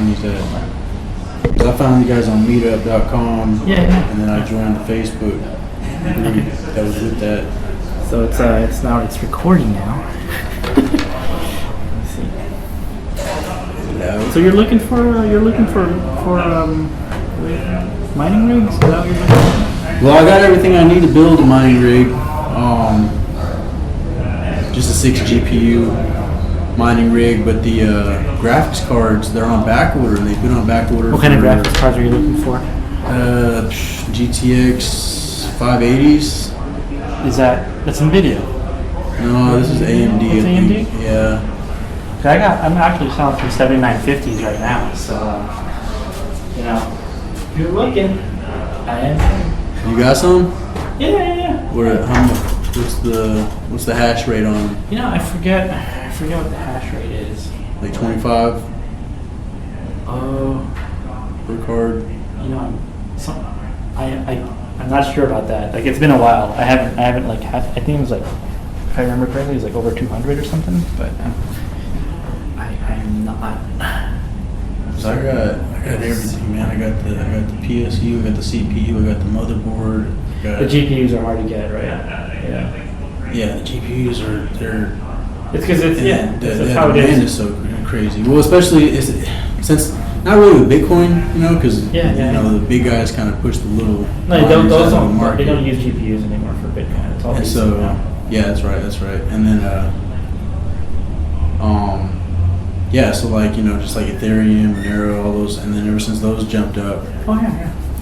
find these at? Because I found you guys on Meetup.com. Yeah. And then I joined the Facebook group that was with that. So it's recording now. Let's see. No. So you're looking for mining rigs? Is that what you're looking for? Well, I got everything I need to build a mining rig. Just a 6 GPU mining rig, but the graphics cards, they're on back order. They've been on back order. What kind of graphics cards are you looking for? GTX 580s. That's NVIDIA? No, this is AMD. It's AMD? Yeah. I'm actually selling some 7950s right now, so if you're looking, I am. You got some? Yeah. How much? What's the hash rate on them? I forget what the hash rate is. Like 25 per card. I'm not sure about that. Like, it's been a while. I haven't like I think it was like, if I remember correctly, it was like over 200 or something. But I'm not. So I got everything, man. I got the PSU, I got the CPU, I got the motherboard. The GPUs are hard to get, right? Yeah, the GPUs they're. It's because it's the how it demand is. is so crazy. Well, especially since not really with Bitcoin, because the big guys kind of push the little. No, those don't. They don't use GPUs anymore for Bitcoin. It's all. And so, yeah, that's right. And then, so like just like Ethereum, Monero, all those, and then ever since those jumped up,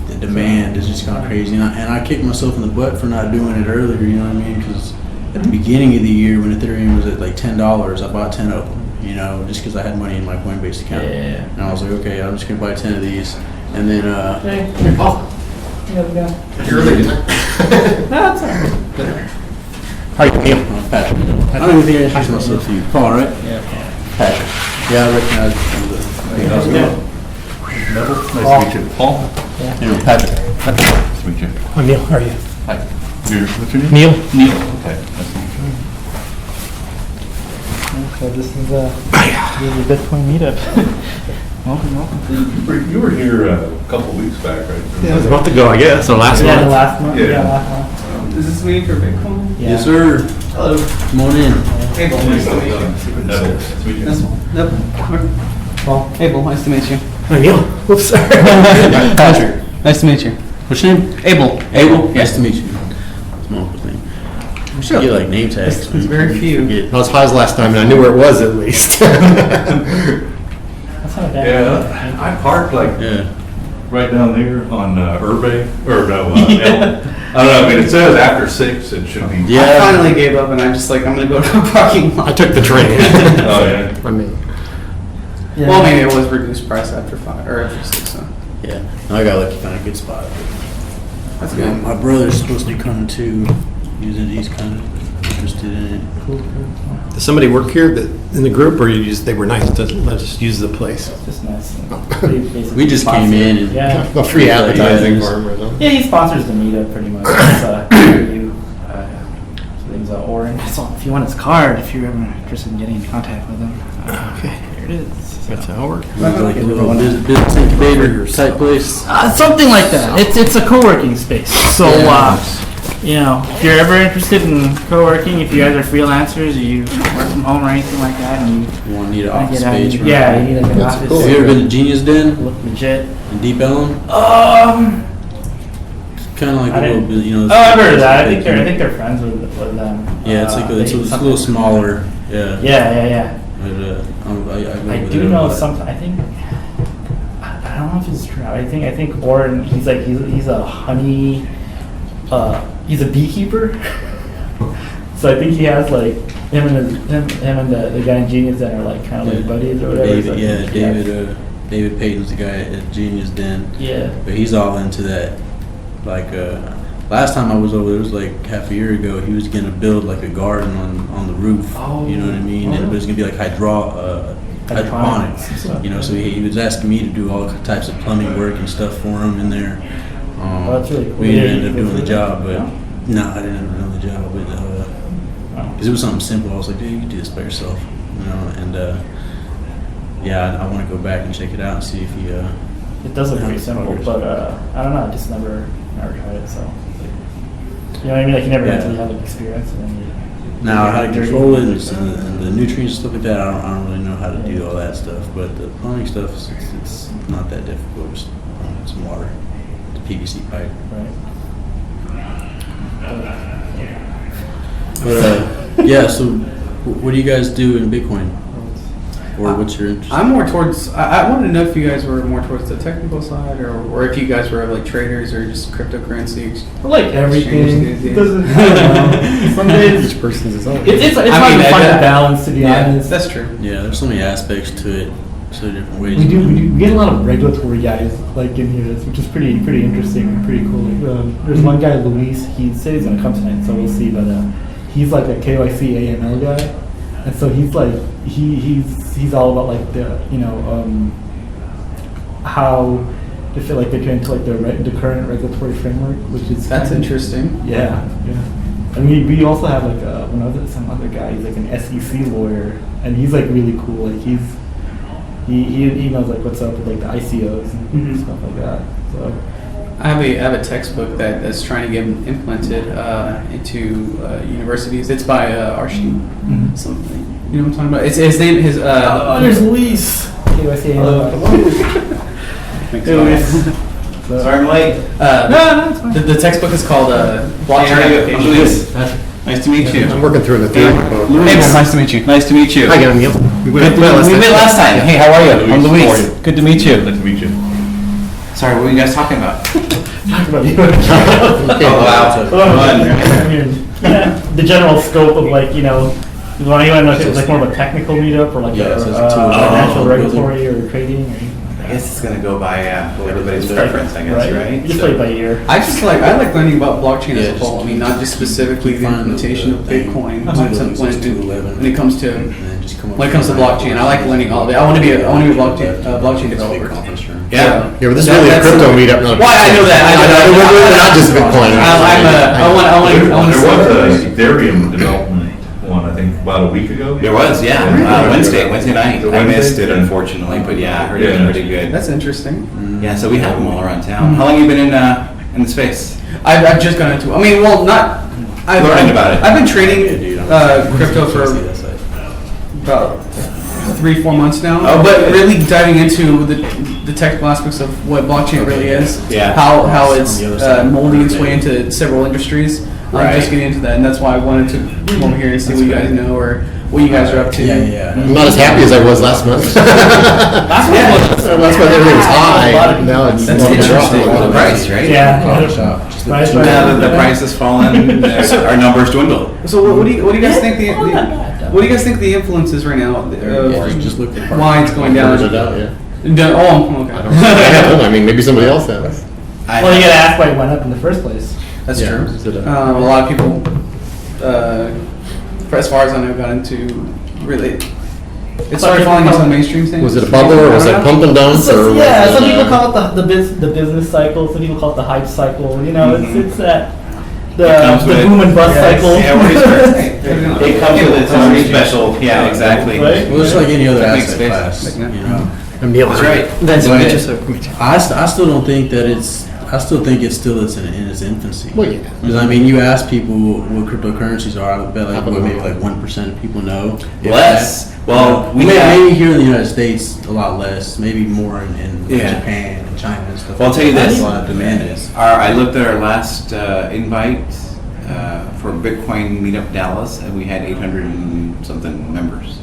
the demand has just gone crazy. And I kicked myself in the butt for not doing it earlier. You know what I mean? Because at the beginning of the year, when Ethereum was at like $10, I bought 10 of them. Just because I had money in my Coinbase account. Yeah. And I was like, okay, I'm just gonna buy 10 of these, and then You're early, isn't it? No, it's alright. How you feel? Patrick. I don't even think I introduced myself to you. Paul, right? Yeah. Patrick. Yeah, I recognize you from the. How's it going? Neville, nice to meet you. Paul? Anyway, Patrick. Nice to meet you. I'm Neil. How are you? Hi. What's your name? Neil. Neil. Okay. Nice to meet you. So this is the Bitcoin meetup. Welcome. You were here a couple weeks back, right? Yeah, it was a month ago, I guess, or last month. Last month. Yeah. Last month. Is this me for Bitcoin? Yeah. Yes, sir. Hello. Come on in. Hey, Bull, nice to meet you. Neville, nice to meet you. Yep. Well, hey, Bull, nice to meet you. I'm Neil. Whoops, sorry. Patrick. Nice to meet you. What's your name? Abel. Abel. Nice to meet you. Small thing. We should get like name tags. There's very few. Forget. I was Highs last time, and I knew where it was at least. That's not bad. Yeah, I parked like Yeah. right down there on Urbay, or no, I don't know, I mean, it says after 6, it should be. Yeah. I finally gave up, and I'm just like, I'm gonna go to a parking lot. I took the train. Oh, yeah. I mean, Well, maybe it was reduced price after 5 or after 6. So Yeah. I got lucky, found a good spot. that's good. My brother's supposed to be coming too. He's kind of interested in it. does somebody work here in the group, or they were nice to let us use the place? Just nice. We just came in and A free advertising Yeah, for him or something? Yeah, he sponsors the meetup pretty much. It's, his name's Oren. So if you want his card, if you're ever interested in getting in contact with him, Okay. here it is. That's how it works. like a little business incubator type place. Something like that. It's a co-working space. So if you're ever interested in co-working, if you guys are freelancers, or you work from home or anything like that, and You want to need an wanna office get out, space, right? you need like an office. Have you ever been to Genius Den Look legit. in Deep Ellum? Kind of like I a little didn't- bit, I've heard of that. I think they're friends with them. Yeah, it's like it's a little smaller. Yeah. Yeah. But, I do know something. I think I don't know if it's true. I think Oren. He's a honey. He's a beekeeper. So I think he has like him and the guy in Genius Den are like kind of like buddies or whatever. David, So I yeah, think David. David Payton's the guy at Genius Den. Yeah. But he's all into that. Like last time I was over, it was like half a year ago. He was gonna build like a garden on the roof. Oh. You know what I mean? And it was gonna be like hydroponics. So he was asking me to do all types of plumbing work and stuff for him in there. That's really cool. We Yeah, didn't you end up did doing the that? job, but No? no, I didn't end up doing the job. But because it was something simple, I was like, dude, you can do this by yourself, And yeah, I want to go back and check it out and see if he. It does look pretty similar, but I don't know. I just never tried it. So, you know what I mean? Like you never Yeah. actually have an experience. And then Now, how to control it and the nutrients and stuff like that, I don't really know how to do all that stuff. But the plumbing stuff, it's not that difficult. Just some water, the PVC pipe. Right. But yeah, so what do you guys do in Bitcoin? Or what's your interest? I'm more towards. I wanted to know if you guys were more towards the technical side, or if you guys were like traders or just cryptocurrency. I like everything. Exchange, It doesn't. I don't know. Some days Each person's his own. it's I hard mean, to find I- a balance, to be Yeah, honest. that's true. Yeah, there's so many aspects to it, so different ways. We get a lot of regulatory guys like in here, which is pretty interesting and pretty cool. There's one guy, Luis. He said he's gonna come tonight, so we'll see. But he's like a KYC AML guy, and so he's like he's all about like the how to fit like into like the current regulatory framework, which is That's kinda- interesting. Yeah. And we also have like some other guy. He's like an SEC lawyer, and he's like really cool. Like he knows like what's up with like the ICOs and Mhm. stuff like that. So I have a textbook that's trying to get implemented into universities. It's by Archie something. You know what I'm talking about? It's his name. there's Luis. KYC. Sorry I'm late. The textbook is called Blockchain Hey, how are you? I'm Application. Luis. Nice to meet you. I'm working through the theory. Hey, nice to meet you. Nice to meet you. Hi again, Neil. We We met last time. Hey, how are you? I'm Luis. Good to meet you. Nice to meet you. Sorry, what were you guys talking about? Talk about you. Oh, wow. The general scope of like you want to know if it was like more of a technical meetup or like Yeah, a so it's a tool. financial, Oh, regulatory, or trading or anything like I that. guess it's gonna go by everybody's preference, I guess, right? You just play it by ear. I like learning about blockchain Yeah, as a whole. I mean, not just specifically the find implementation of thing. Bitcoin, Two when levels, it two 11. when it comes to And then just come up when it comes to with blockchain. I like learning all of it. I want to be a blockchain developer. Yeah. Yeah, but this is really a That's- crypto meetup, not. Why, I know that. I know that. We're not just Bitcoin. I want There was to. a Ethereum development one, I think, about a week ago. There was, yeah. Wednesday night. The I missed it, Wednesday? unfortunately, but yeah, I heard it was Yeah. pretty good. That's interesting. Yeah, so we have them all around town. How long you been in the space? I've just gone into. I mean, well, not. Learning about it. I've been Yeah, trading dude, I'm- crypto for See that site. about 3-4 months now. Oh, but good. really diving into the technical aspects of what blockchain really is. Yeah. How it's On the other side. molding its way into several industries. I'm Right. just getting into that, and that's why I wanted to come over here and see what you guys know or what you guys are up to. Yeah. I'm not as happy as I was last month. That's why everything was high. Now it's That's more interesting. dropped. The price, right? Yeah. Coffee shop. Just Right, the- right. Now that the price has fallen, our numbers dwindle. So what do you guys think what do you guys think the influence is right now? Just look at Why it's going down? Figures it out, yeah. No, oh, okay. I don't know. I mean, maybe somebody else has. Well, you gotta ask why it went up in the first place. That's Yeah. true. Is it a- A lot of people, as far as I know, got into really. It started falling into the mainstream thing. Was it a bubble or was it pump and dump? So, or yeah, was some it, people call it the business cycle. Some people call it the hype cycle. You know, it's that comes the with- boom and bust Yes. cycle. Yeah, it comes with its own special, yeah, exactly. Right? Well, it's like any other That makes asset sense. class, you know. I'm Neil. That's right. That's But interesting. I still don't think that I still think it's in its infancy. Well, yeah. Because I mean, you ask people what cryptocurrencies are, I would bet like Half of them maybe know. like 1% of people know. If Less. that. Well, we maybe, have- maybe here in the United States a lot less. Maybe more in Yeah. Japan and China and stuff. Well, I'll tell you That's this. a lot of demand is. I looked at our last invite for Bitcoin Meetup Dallas, and we had 800 and something members.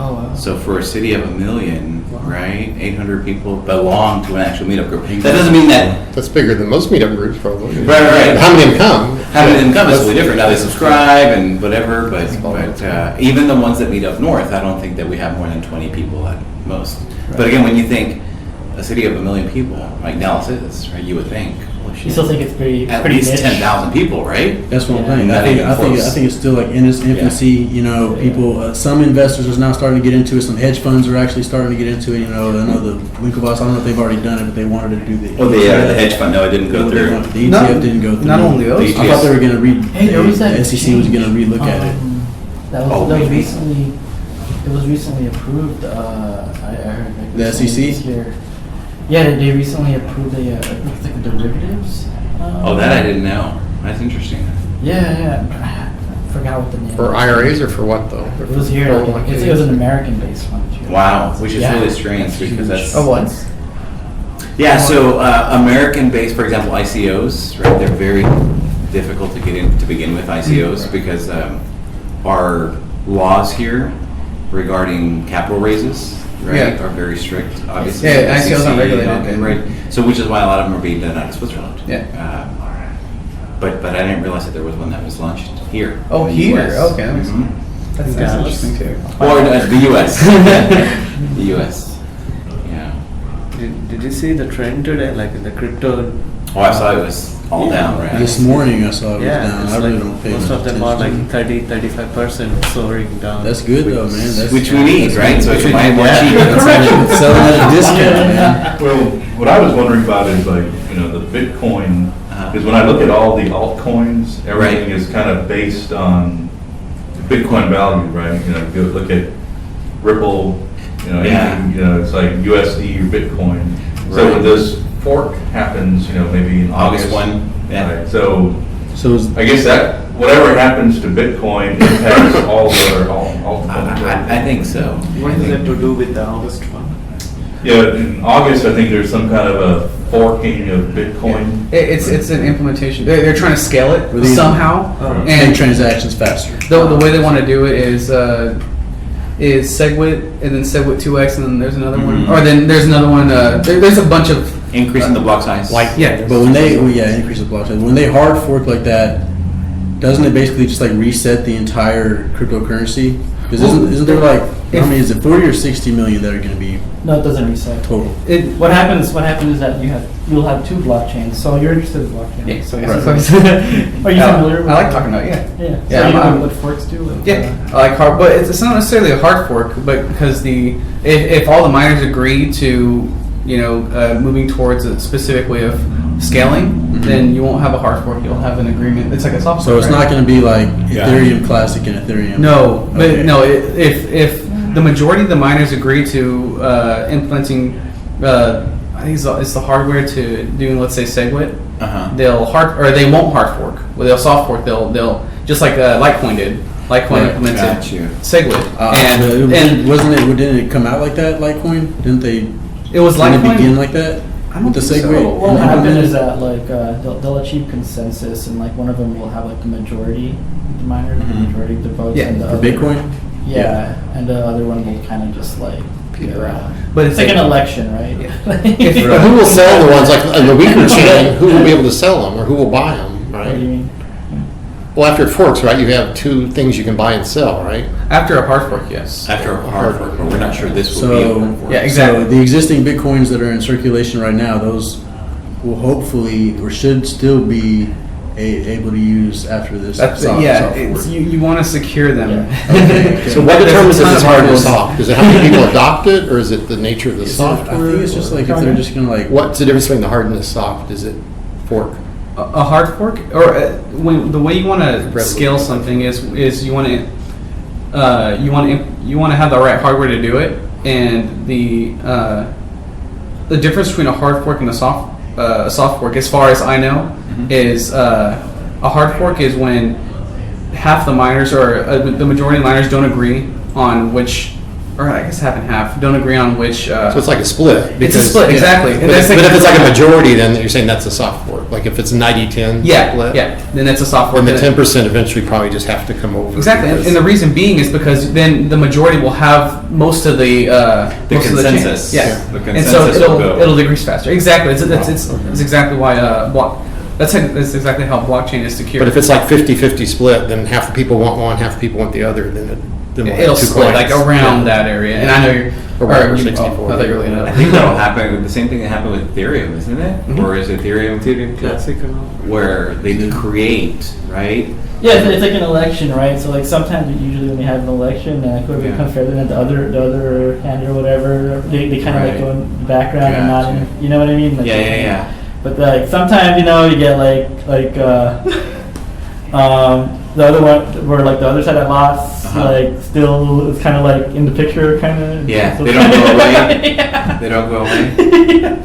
Oh wow. So for a city of 1 million, right, 800 people belong to an actual meetup group. That doesn't mean that That's bigger than most meetup groups, probably. Right. How many of them come? having them come is totally different. Now they subscribe and whatever, but even the ones that meet up north, I don't think that we have more than 20 people at most. But again, when you think a city of 1 million people, like Dallas is, right, you would think, well, You still think it's at pretty least niche? 10,000 people, right? That's what I'm Yeah. saying. Not even I close. think it's still like in its infancy. You know, people. Some investors are now starting to get into it. Some hedge funds are actually starting to get into it. You know, I know the Winklevoss. I don't know if they've already done it, but they wanted to do the. Oh, the hedge fund, no, it didn't go through. The ETF didn't go through. Not only those. I thought they were going to read. Hey, there was that The SEC was going to relook at it. That Oh, was maybe. recently. It was recently approved. I heard like The recently SEC? this year. Yeah, they recently approved I think it's like derivatives. Oh, that I didn't know. That's interesting. Yeah. I forgot what the name. For was. IRAs or for what though? It was here. It was an American-based one. Too. Wow, which is Yeah. really strange because that's. Oh, what? Yeah, so American-based, for example, ICOs, right? They're very difficult to get in to begin with ICOs because our laws here regarding capital raises, right, Yeah. are very strict. Obviously, Yeah, SEC ICOs aren't regulated. and right. So which is why a lot of them are being done out of Switzerland. Yeah. But I didn't realize that there was one that was launched here. Oh, in the here? US. Okay, that makes Mhm. That's interesting too. Or the U.S. The U.S. Yeah. Did you see the trend today, like in the crypto? Oh, I saw it was all down, right? This morning I saw it was Yeah, down. it's I really like don't pay most much of them are attention. like 30-35% soaring down. That's good though, man. That's, Which we need, right? So it's we buy need, more yeah. cheap. It's selling at a discount, man. Well, what I was wondering about is like, the Bitcoin, because when I look at all the altcoins, everything is kind of based on Bitcoin value, right? If you look at Ripple, Yeah. anything, it's like USD or Bitcoin. So Right. when this fork happens, maybe in August. August 1, yeah. Right, so So is, I guess that, whatever happens to Bitcoin impacts all the other altcoins. I think so. What is that to do with the August one? Yeah, in August, I think there's some kind of a forking of Bitcoin. It's an implementation. They're trying to scale it With these- somehow, make and transactions faster. the way they want to do it is SegWit and then SegWit 2x and then there's another one, Mhm. or then there's another one. There's a bunch of Increasing the block size. yeah. But when increase the block size. When they hard fork like that, doesn't it basically just like reset the entire cryptocurrency? Because isn't there like, how many is it, 40 or 60 million that are going to be No, it doesn't reset. total? What happens is that you'll have two blockchains. So you're interested in blockchain. Yeah, So right. Are you familiar with I like talking about it, yeah. Yeah. Yeah, So you know I'm- what forks do? Like, Yeah, I like hard, but it's not necessarily a hard fork, but because if all the miners agree to moving towards a specific way of scaling, then you won't have a hard fork. You'll have an agreement. It's like a soft So fork, it's right? not going to be like Ethereum Classic and Ethereum. No, but Okay. no. If the majority of the miners agree to implementing, I think it's the hardware to doing, let's say, SegWit. Uh-huh. They won't hard fork. Well, they'll soft fork. They'll just like Litecoin did. Litecoin Right, implemented got you. SegWit, And and didn't it come out like that, Litecoin? Didn't they? it was Didn't it Litecoin. begin like that? I don't With the think so. segue? What will happen is that they'll achieve consensus, and like one of them will have like the majority, the miners, the majority of the votes, Yeah, and the For other, Bitcoin? Yeah, and the other one will kind of just like Peter out. But it's like an election, right? But who will sell the ones, like in the weaker chain, who will be able to sell them, or who will buy them, What do you right? mean? Well, after it forks, right, you have two things you can buy and sell, right? After a hard fork, yes. After a hard fork, but we're not sure this will be a So, hard fork. Yeah, exactly. So the existing Bitcoins that are in circulation right now, those will hopefully or should still be able to use after this. That's soft it's, fork. you want to secure them. Okay. So what determines if There's it's a hard ton or of soft? Is it how many people adopt it, or is it the nature of the I software? think it's just like if they're just gonna like. What's the difference between the hard and the soft? Is it fork? A hard fork, or when the way you want to Revolution. scale something is you want to have the right hardware to do it, and the difference between a hard fork and a soft fork, as far as I know, is a hard fork is when half the miners or the majority of miners don't agree on which, or I guess half and half don't agree on which. So it's like a split. It's a split, exactly. But, And that's but if it's like a like- majority, then you're saying that's a soft fork. Like if it's 90-10 yeah, split, then that's a soft fork. then the 10% eventually probably just have to come over. Exactly, because- and the reason being is because then the majority will have most of the most of the chain. consensus. Yeah, The and so consensus will go. it'll decrease faster. Exactly, it's exactly why that's exactly how blockchain is secure. But if it's like 50-50 split, then half the people want one, half the people want the other, then we'll have it'll two split like coins. around Yeah. that area, and I know you're Or whatever, you- 64. I thought you were looking it I up. think that'll happen with the same thing that happened with Ethereum, isn't it? Mhm. Or is Ethereum Classic and all. where they create, right? Yeah, it's like an election, right? So like sometimes usually when we have an election, whoever Yeah. becomes president, the other candidate or whatever, they kind of like Right. go in the background and not, Gotcha. you know what I mean? Like, Yeah. But like sometimes you get like the other one, where like the other side of lots, like still is kind of like in the picture, kind of. Yeah, So they don't go away. Yeah. They don't go away.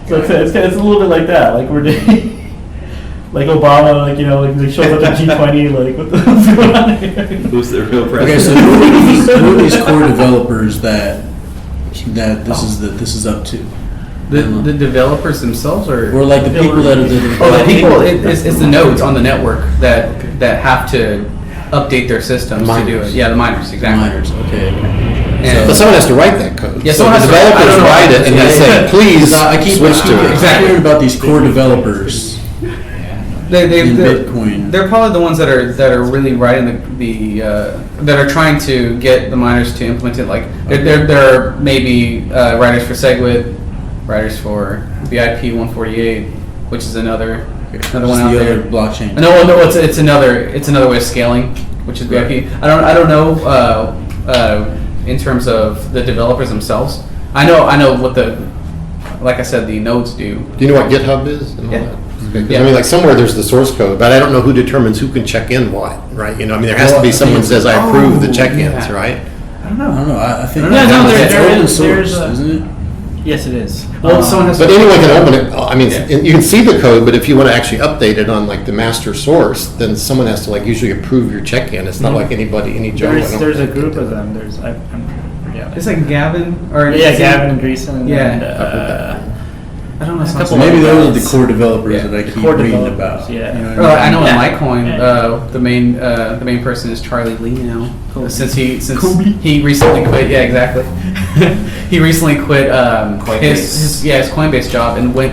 So it's a little bit like that. Like we're doing, like Obama, like like shows up at G20, like what the hell's going on here? Who's the real Okay, so president? who are these core developers that this is up to? The developers themselves, Or like the people that are the people. It's the nodes on the network that have to update their systems to do it. Yeah, the miners, exactly. miners. Okay. And- But someone has to write that code. Yeah, so someone the has to- I developers don't know. write it and they say, please I keep switch to it. Exactly. hearing about these core developers They, in they're, Bitcoin. they're probably the ones that are really writing the that are trying to get the miners to implement it. Like there are maybe writers for SegWit, writers for BIP 148, which is another one Just out the there. other blockchain. No, it's another way of scaling, which is BIP. I don't know in terms of the developers themselves. I know what like I said, the nodes do. Do you know what GitHub is? And all Yeah. that? Okay, 'cause Yeah. I mean, like somewhere there's the source code, but I don't know who determines who can check in what, right? I mean, there has to be someone who says, I approve the check-ins, yeah. right? I don't know. I think Yeah, no, it's there open is- source, there's a- isn't it? Yes, it is. Well, someone has But to. anyone can open it. I mean, Yeah. you can see the code, but if you want to actually update it on like the master source, then someone has to like usually approve your check-in. It's not like any Joe. I don't There's a think, group can of do them. There's I forget. It's like Gavin or Yeah, Gavin Greason. Yeah. And, I don't know. A Some couple So maybe of those are guys. the core developers Yeah. that I keep core reading developers, about. yeah. You know what Well, I know in Yeah. Litecoin, Yeah. the main person is Charlie Lee now. Kobe. Since he Kobe. recently quit. Yeah, exactly. He recently quit Coinbase. his Coinbase job and went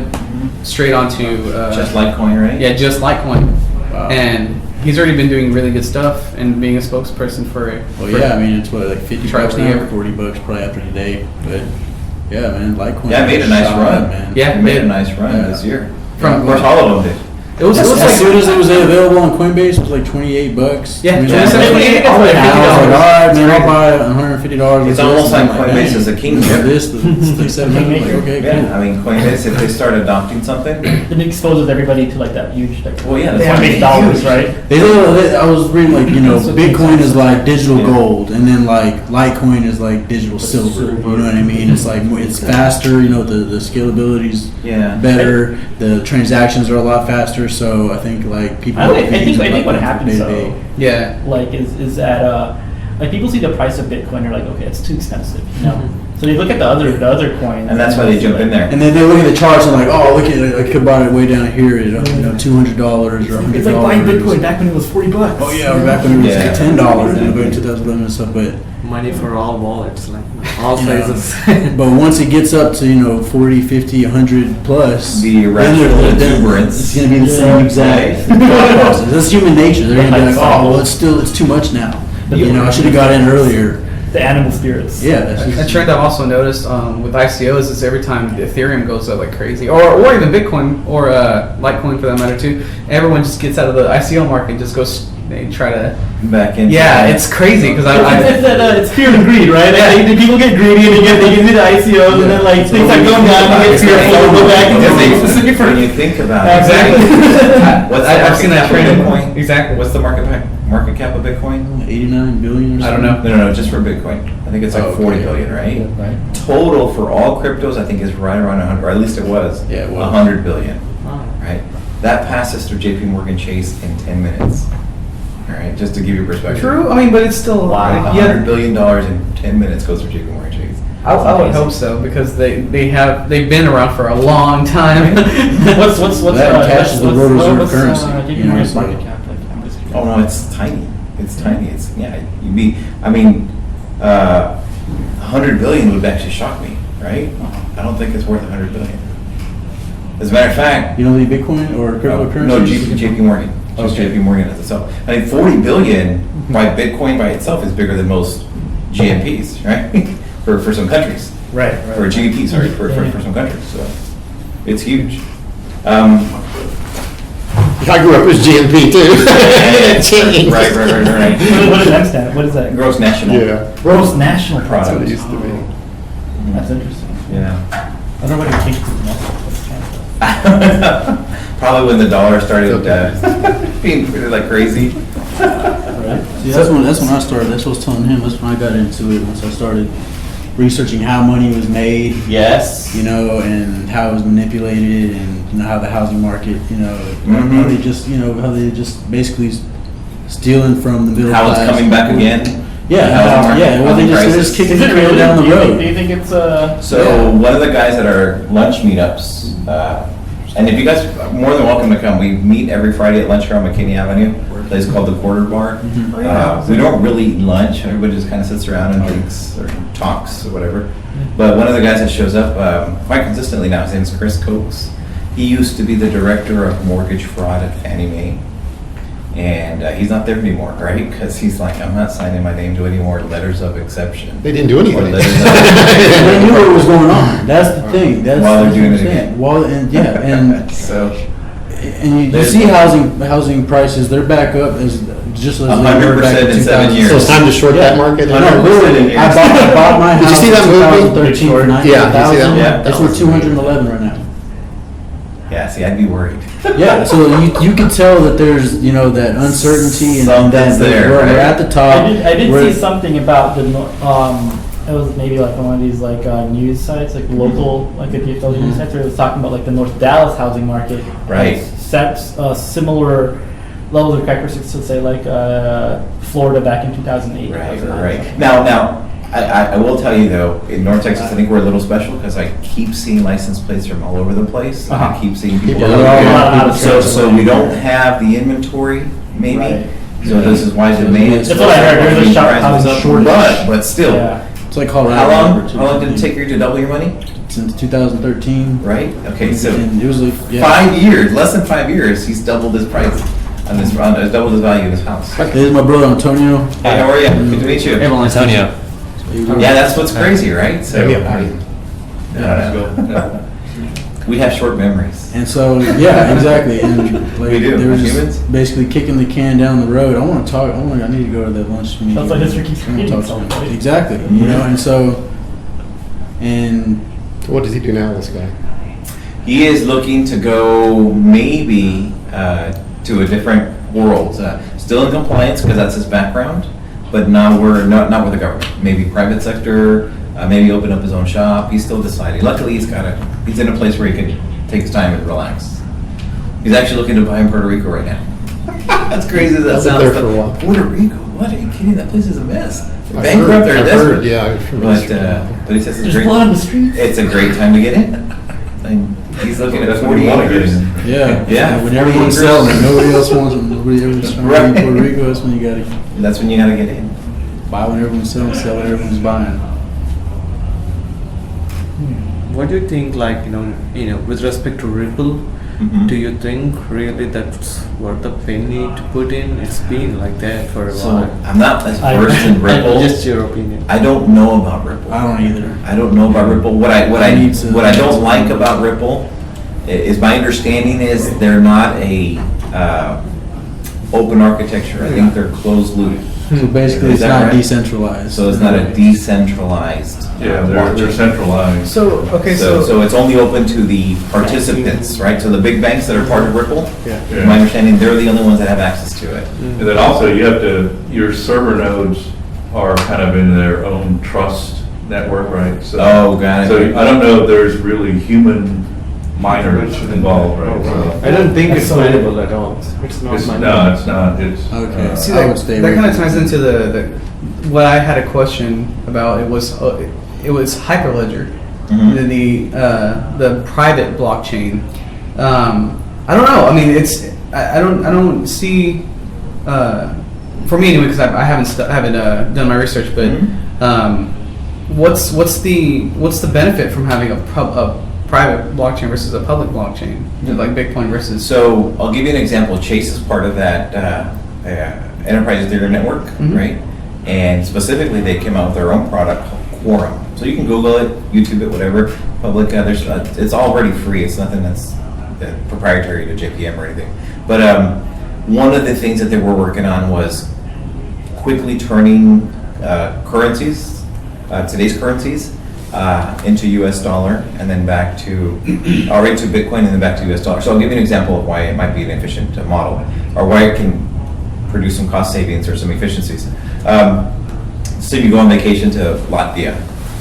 straight onto Just Litecoin, right? yeah, just Litecoin. Wow. And he's already been doing really good stuff and being a spokesperson for it. Well, yeah, I mean, it's what, like 50 Charge bucks the now, year. 40 bucks probably after today. But yeah, man, Litecoin. Yeah, it made a nice shot, run. man. Yeah. It made a nice run Yeah. this year. From- Of course, all of them did. It was As like soon as it was available on Coinbase, it was like 28 bucks. Yeah, I mean, yeah, I was like, $28, I was like, $50. all right, man, I'll buy $150. It's of almost this. like I'm Coinbase dang. is a king Yeah, here. this, it's like 700. Like, okay, Yeah, cool. I mean, Coinbase, if they start adopting something, it exposes everybody to like that huge. Like, Well, yeah, they that's have why big it's dollars, huge. right? I was reading like, That's what Bitcoin makes is like digital Yeah. gold, and then like Litecoin is like digital silver. You know what I mean? It's like it's faster. The scalability's yeah. better. The transactions are a lot faster. So I think like people. I think what happens though, yeah. like is that like people see the price of Bitcoin, they're like, okay, it's too expensive, you know. So they look at the other coins, And that's why they jump in there. And then they look at the charts and like, oh, look at it. I could buy it way down here at $200 or $100. It's like buying Bitcoin back when it was $40. Oh yeah, or back when it was Yeah. like $10 in 2011 and stuff. But Money for all wallets, like all you know, sizes. but once it gets up to 40, 50, 100 plus, The then irrational then exuberance. it's going to be the same exact thought process. That's human nature. They're going to be like, oh, well, it's too much now. I should have got in earlier. The animal spirits. Yeah, that's A just, trend I've also noticed with ICOs is every time Ethereum goes up like crazy, or even Bitcoin or Litecoin for that matter too, everyone just gets out of the ICO market and just goes. They try to. Back in. Yeah, it's crazy because It's fear and greed, right? Like, the people get greedy and they get into the ICOs and then like things start going down and they get fearful and go back and Because get when you think about it. Exactly. What's the I've market seen that cap of trend. Bitcoin? Exactly. What's the market cap of Bitcoin? 89 billion or I don't something. know. No, just for Bitcoin. I think it's like Oh, okay. 40 billion, right? Right. Total for all cryptos, I think is right around 100, or at least it was. Yeah, it was. 100 billion, Wow. right? That passes through JP Morgan Chase in 10 minutes. All right, just to give you perspective. True. I mean, but it's still. Like $100 Yeah. billion in 10 minutes goes through JP Morgan Chase. I would hope so because they've been around for a long time. What's That cash is the world reserve currency, JP you know, Morgan's so- market cap? Like, I'm just curious. Oh no, it's tiny. It's tiny. It's you'd be. I mean, 100 billion would actually shock me, right? I don't think it's worth 100 billion. As a matter of fact, You don't need Bitcoin or cryptocurrency? no, JP Morgan, just Okay. JP Morgan as itself. I mean, 40 billion by Bitcoin by itself is bigger than most GNPs, right? for some countries, Right. or GDP, sorry, for some countries. So it's huge. I grew up as GNP too. right. What does that stand? What is that? Gross national. Yeah. Gross national That's what product. it used to be. That's interesting. Yeah. I don't know what it changes to national. Probably when the dollar started being printed like crazy. See, that's when I started. That's what I was telling him. That's when I got into it. Once I started researching how money was made, Yes. you know, and how it was manipulated, and you know how the housing market, you know, Mhm. how they just, you know, how they just basically stealing from the middle How class. it's coming back again. Yeah, Housing market, yeah. Well, they're housing just crisis. kicking the can down the Do you road. think it's So Yeah. one of the guys at our lunch meetups, and if you guys are more than welcome to come, we meet every Friday at lunch here on McKinney Avenue, a place called the Quarter Bar. We don't really eat lunch. Everybody just kind of sits around and drinks or talks or whatever. But one of the guys that shows up quite consistently now, his name is Chris Cokes. He used to be the director of mortgage fraud at Fannie Mae. And he's not there anymore, right? Because he's like, I'm not signing my name to any more letters of exception. They didn't do Or anything. letters of- They knew what was going on. That's the thing. That's While they're that's doing what it I'm saying. again. While and yeah, and So, you see housing prices. They're back up as just as they were back 100% in 7 2000. years. So it's time to short that market? No, 100% literally, in I years. bought my Did you house see that in movie? 2013 for Yeah, did you see that? $98,000. Yeah. It's worth 211 right now. yeah, see, I'd be worried. Yeah, so you can tell that there's that uncertainty and that Something's there, we're right? at the top. I did We're- see something about it was maybe like on one of these like news sites, like local, like the DFW news sites, where it was talking about like the North Dallas housing market. Right. Sets similar levels of characteristics to say like Florida back in 2008. Right, right. Now, I will tell you though, in North Texas, I think we're a little special because I keep seeing license plates from all over the place. And I Uh-huh. keep seeing people. People are all out of So we don't have the inventory, maybe. Right. So this is why demand. That's what I heard. There's a housing shortage. But still, Yeah. It's like Colorado. how long did it take you to double your money? Since 2013. Right? Okay, so And it was like 5 years, less than 5 years, he's doubled his price on this, doubled his value of his house. This is my brother Antonio. Hey, how are you? Good to meet you. Antonio. Yeah, that's what's crazy, right? So, we have short memories. And so, yeah, exactly. And like, We do, they were as just humans. basically kicking the can down the road. I want to talk. I need to go to that lunch meeting. Sounds like history keeps I wanna repeating talk to itself, him. right? Exactly. You know, and so, and What does he do now, this guy? He is looking to go maybe to a different world. Still in compliance because that's his background, but now we're not with the government. Maybe private sector. Maybe open up his own shop. He's still deciding. Luckily, he's in a place where he can take his time and relax. He's actually looking to buy in Puerto Rico right now. That's crazy as that I've been sounds. there for a while. Puerto Rico? What? Are you kidding? That place is a mess. They're I've bankrupt. They're I've desperate. heard, yeah. I've heard But he says it's There's great. blood on the streets. It's a great time to get in. And he's looking at That's when 40 you wanna get acres. in. yeah, Yeah. When everyone's selling it, nobody else wants them. Nobody everyone's trying to Right. be in Puerto Rico. That's when you gotta That's when you gotta get in. buy when everyone's selling, sell when everyone's buying. What do you think, like, with respect to Ripple, Mhm. do you think really that's worth the penny to put in? It's been like that for a So while. I'm not as I- versed in Ripple. Just your opinion. I don't know about Ripple. I don't either. I don't know about Ripple. What I need to- don't like about Ripple is my understanding is they're not a open architecture. I think they're closed loop. So basically, Is it's that not right? decentralized. So it's not a decentralized. Yeah, they're blockchain. centralized. So okay, So it's only open to the participants, right? So the big banks that are part of Ripple, Yeah. my understanding, they're the only ones that have access to it. And then also you have your server nodes are kind of in their own trust network, right? So, Oh, got it. So I don't know if there's really human miners involved, right? So I don't think it's valuable at all. It's not it's, money. no, it's not. It's Okay. See, I that, would stay that away kind of from ties it. into the what I had a question about. It was Hyperledger, Mhm. the private blockchain. I don't know. I mean, I don't see for me anyway because I haven't done my research, but Mhm. what's the benefit from having a private blockchain versus a public blockchain, like Bitcoin versus? So I'll give you an example. Chase is part of that Enterprise Ethereum network, Mhm. right? And specifically, they came out with their own product called Quorum. So you can Google it, YouTube it, whatever. Public, it's already free. It's nothing that's proprietary to JPM or anything. But one of the things that they were working on was quickly turning currencies, today's currencies, into US dollar and then back to, already to Bitcoin and then back to US dollar. So I'll give you an example of why it might be an efficient model or why it can produce some cost savings or some efficiencies. So you go on vacation to Latvia,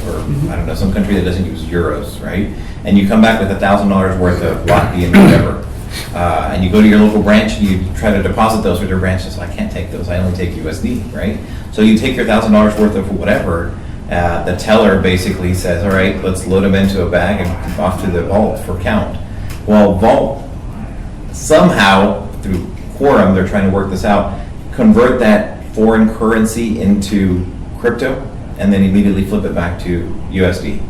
or I don't know, some country that doesn't use euros, right? And you come back with $1,000 worth of Latvian whatever. And you go to your local branch and you try to deposit those with your branch. So I can't take those. I only take USD, right? So you take your $1,000 worth of whatever. The teller basically says, all right, let's load them into a bag and off to the vault for count. Well, vault somehow through quorum, they're trying to work this out, convert that foreign currency into crypto and then immediately flip it back to USD.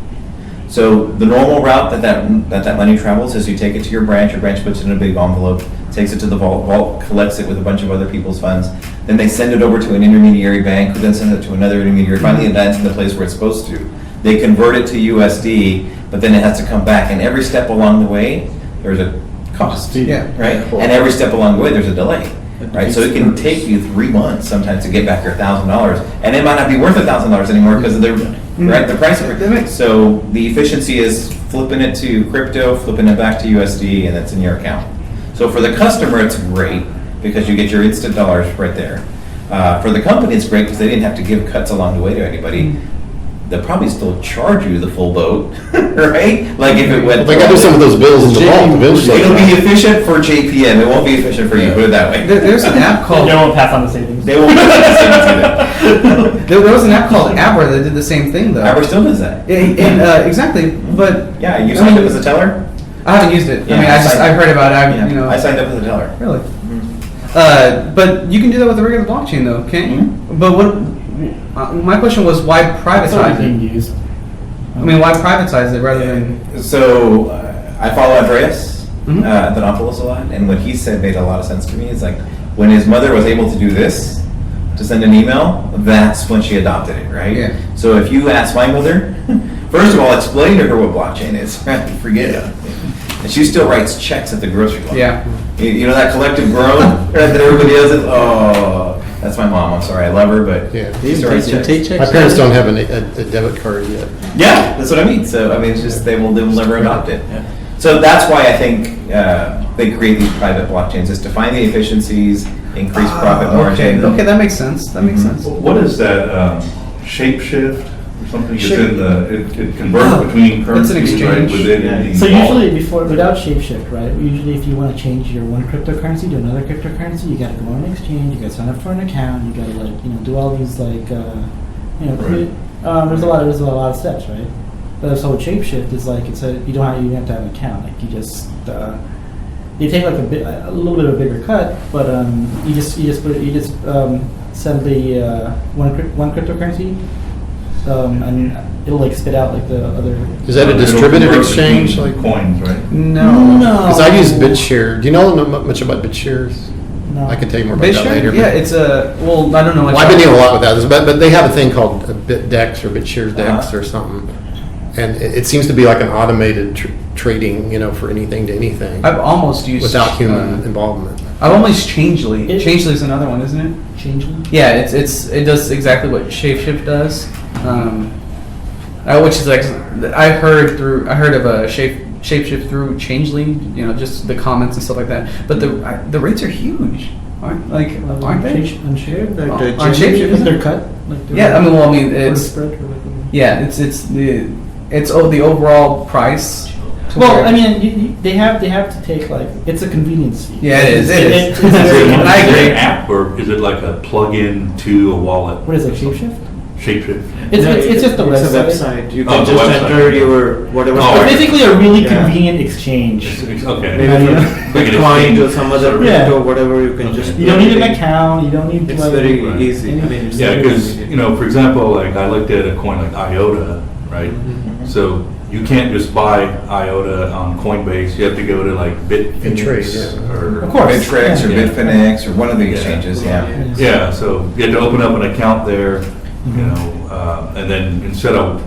So the normal route that money travels is you take it to your branch puts it in a big envelope, takes it to the vault collects it with a bunch of other people's funds, then they send it over to an intermediary bank, who then sends it to another intermediary, finally it lands in the place where it's supposed to. They convert it to USD, but then it has to come back, and every step along the way, there's a cost, right? And every step along the way, there's a delay. Right, so it can take you 3 months sometimes to get back your $1,000, and it might not be worth $1,000 anymore because of the price of it. So the efficiency is flipping it to crypto, flipping it back to USD, and that's in your account. So for the customer, it's great because you get your instant dollars right there. For the company, it's great because they didn't have to give cuts along the way to anybody. They'll probably still charge you the full boat, right? Like if it went. They got to do some of those bills in the vault eventually. It'll be efficient for JPM. It won't be efficient for you. Put it that way. There's an app called. They won't pass on the savings. They won't pass on the savings either. There was an app called Abra that did the same thing though. Abra still does that. Exactly, but yeah, you signed up as a teller. I haven't used it. Yeah, I mean, I heard about it. I signed up as a teller. Really. But you can do that with a regular blockchain though, can't you? But what? My question was why privatize being it? used. I mean, why privatize it rather than? So I follow Andreas Antonopoulos a lot, and what he said made a lot of sense to me. It's like when his mother was able to do this, to send an email, that's when she adopted it, right? Yeah. So if you ask my mother, first of all, explain to her what blockchain is. Forget it. And she still writes checks at the grocery store. Yeah. You know that collective groan that everybody does it? Oh, that's my mom. I'm sorry. I love her, but she still writes checks. My parents don't have a debit card yet. Yeah, that's what I mean. So I mean, it's just they will never adopt it. So that's why I think they create these private blockchains, is to find the efficiencies, increase profit margin. Okay, that makes sense. That makes sense. What is that, shapeshift or something? It's in it converts between currencies, right, exchange. within the So vault. usually without shapeshift, right? Usually if you want to change your one cryptocurrency to another cryptocurrency, you got to go on an exchange, you got to sign up for an account, you got to do all these Right. there's a lot of steps, right? But so with shapeshift is like you don't have to have an account. Like you just you take like a little bit of a bigger cut, but you just send the one cryptocurrency, and it'll like spit out like the other. Is that a distributed exchange? Like Coins, right? No. Because I use BitShare. Do you know much about BitShares? No. I can tell you more about that later. Yeah, it's well, I don't know. Well, I've been dealing a lot with that, but they have a thing called BitDex or BitShares Dex or something, and it seems to be like an automated trading, for anything to anything, I've almost used without human involvement. I've almost Changely. Changely is another one, isn't it? Changely? Yeah, it does exactly what Shapeshift does, which is like I heard of a Shapeshift through Changely, just the comments and stuff like that. But the rates are huge, aren't they? On Shapeshift? On Shapeshift, Is there cut? yeah, it's spread or it's the overall price. Well, I mean, they have to take it's a convenience fee. Yeah, it is. It's Is very it I agree. an app or is it like a plug-in to a wallet? What is it, Shapeshift? Shapeshift. It's just a It's a website. website. You Oh, can it's a just website. enter your whatever. Oh, It's basically a really Yeah. convenient exchange. Okay. Maybe Yeah. from Bitcoin to some other Yeah. crypto, whatever you can just. You don't need an account. You don't need. It's like, very Right. easy. I mean, it's Yeah, very because, convenient. for example, like I looked at a coin like IOTA, right? So you can't just buy IOTA on Coinbase. You have to go to like Trade, Bitfinex yeah. or. Of course. Bittrex or Yeah. Bitfinex or one of the Yeah. exchanges, yeah. Yeah, so you had to open up an account there, and then instead of,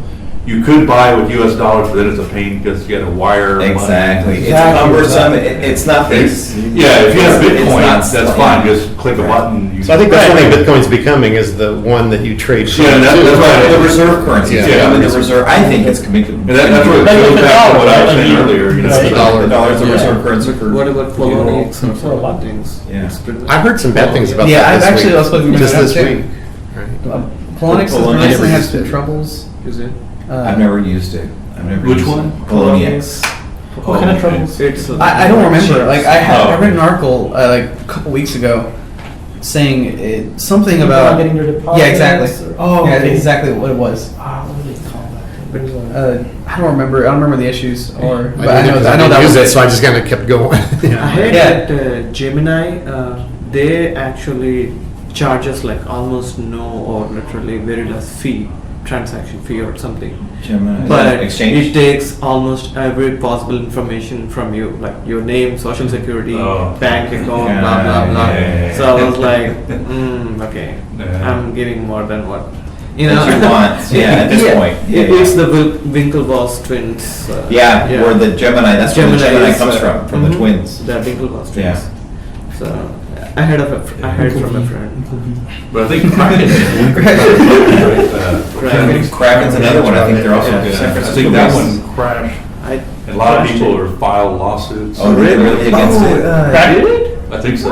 you could buy with US dollars, but then it's a pain because you had to wire money. Exactly. It's Exactly. cumbersome. It's not this. Yeah, if you have It's Bitcoin, not that's slick. fine, just click a button. So I think that's one thing Bitcoin's becoming, is the one that you trade. Yeah, that's right. The reserve currency. Yeah. Yeah, the reserve. I think it's committed. And that's where it Like goes the back to dollar, what I was right? saying Like earlier, It's the dollar. The dollar is the Yeah. reserve currency for. What about for the euro. polonics or For a lot. things? Yeah. It's pretty much- I've heard some bad things about Yeah, that I've this actually week. also been Just bringing this that up, week. too. Right. Polonix has Polonics recently had is- some troubles. Is it? I've never used it. I've never Which used one? it. Polonius. What kind of troubles? It's. I don't remember. Like I Oh. read an article like a couple weeks ago saying something People about. not getting their deposits. Yeah, exactly. Oh, yeah, okay. exactly what it was. What do they call that? I don't remember. I don't remember the issues, or but I I know didn't that use was it, so I just kind of kept going. I Yeah. heard Yeah. that Gemini, they actually charge us like almost no or literally very less fee, transaction fee or something. Gemini. But Exchange. it takes almost every possible information from you, like your name, social security, Oh. bank account, Yeah, blah blah blah. yeah. So I was like, okay, Yeah. I'm giving more than what That you want, yeah, at this point. Yeah, It's yeah. the Winklevoss twins. Yeah, or the Gemini, that's where the Gemini is, comes from the mhm, twins. The Winklevoss twins. Yeah. So I heard from a friend. But I think Kraken. Kraken's another one, I think they're also Yeah. good. I think that one crashed. I And a lot of people are filed lawsuits. Oh, really against it? Cracked? I think so.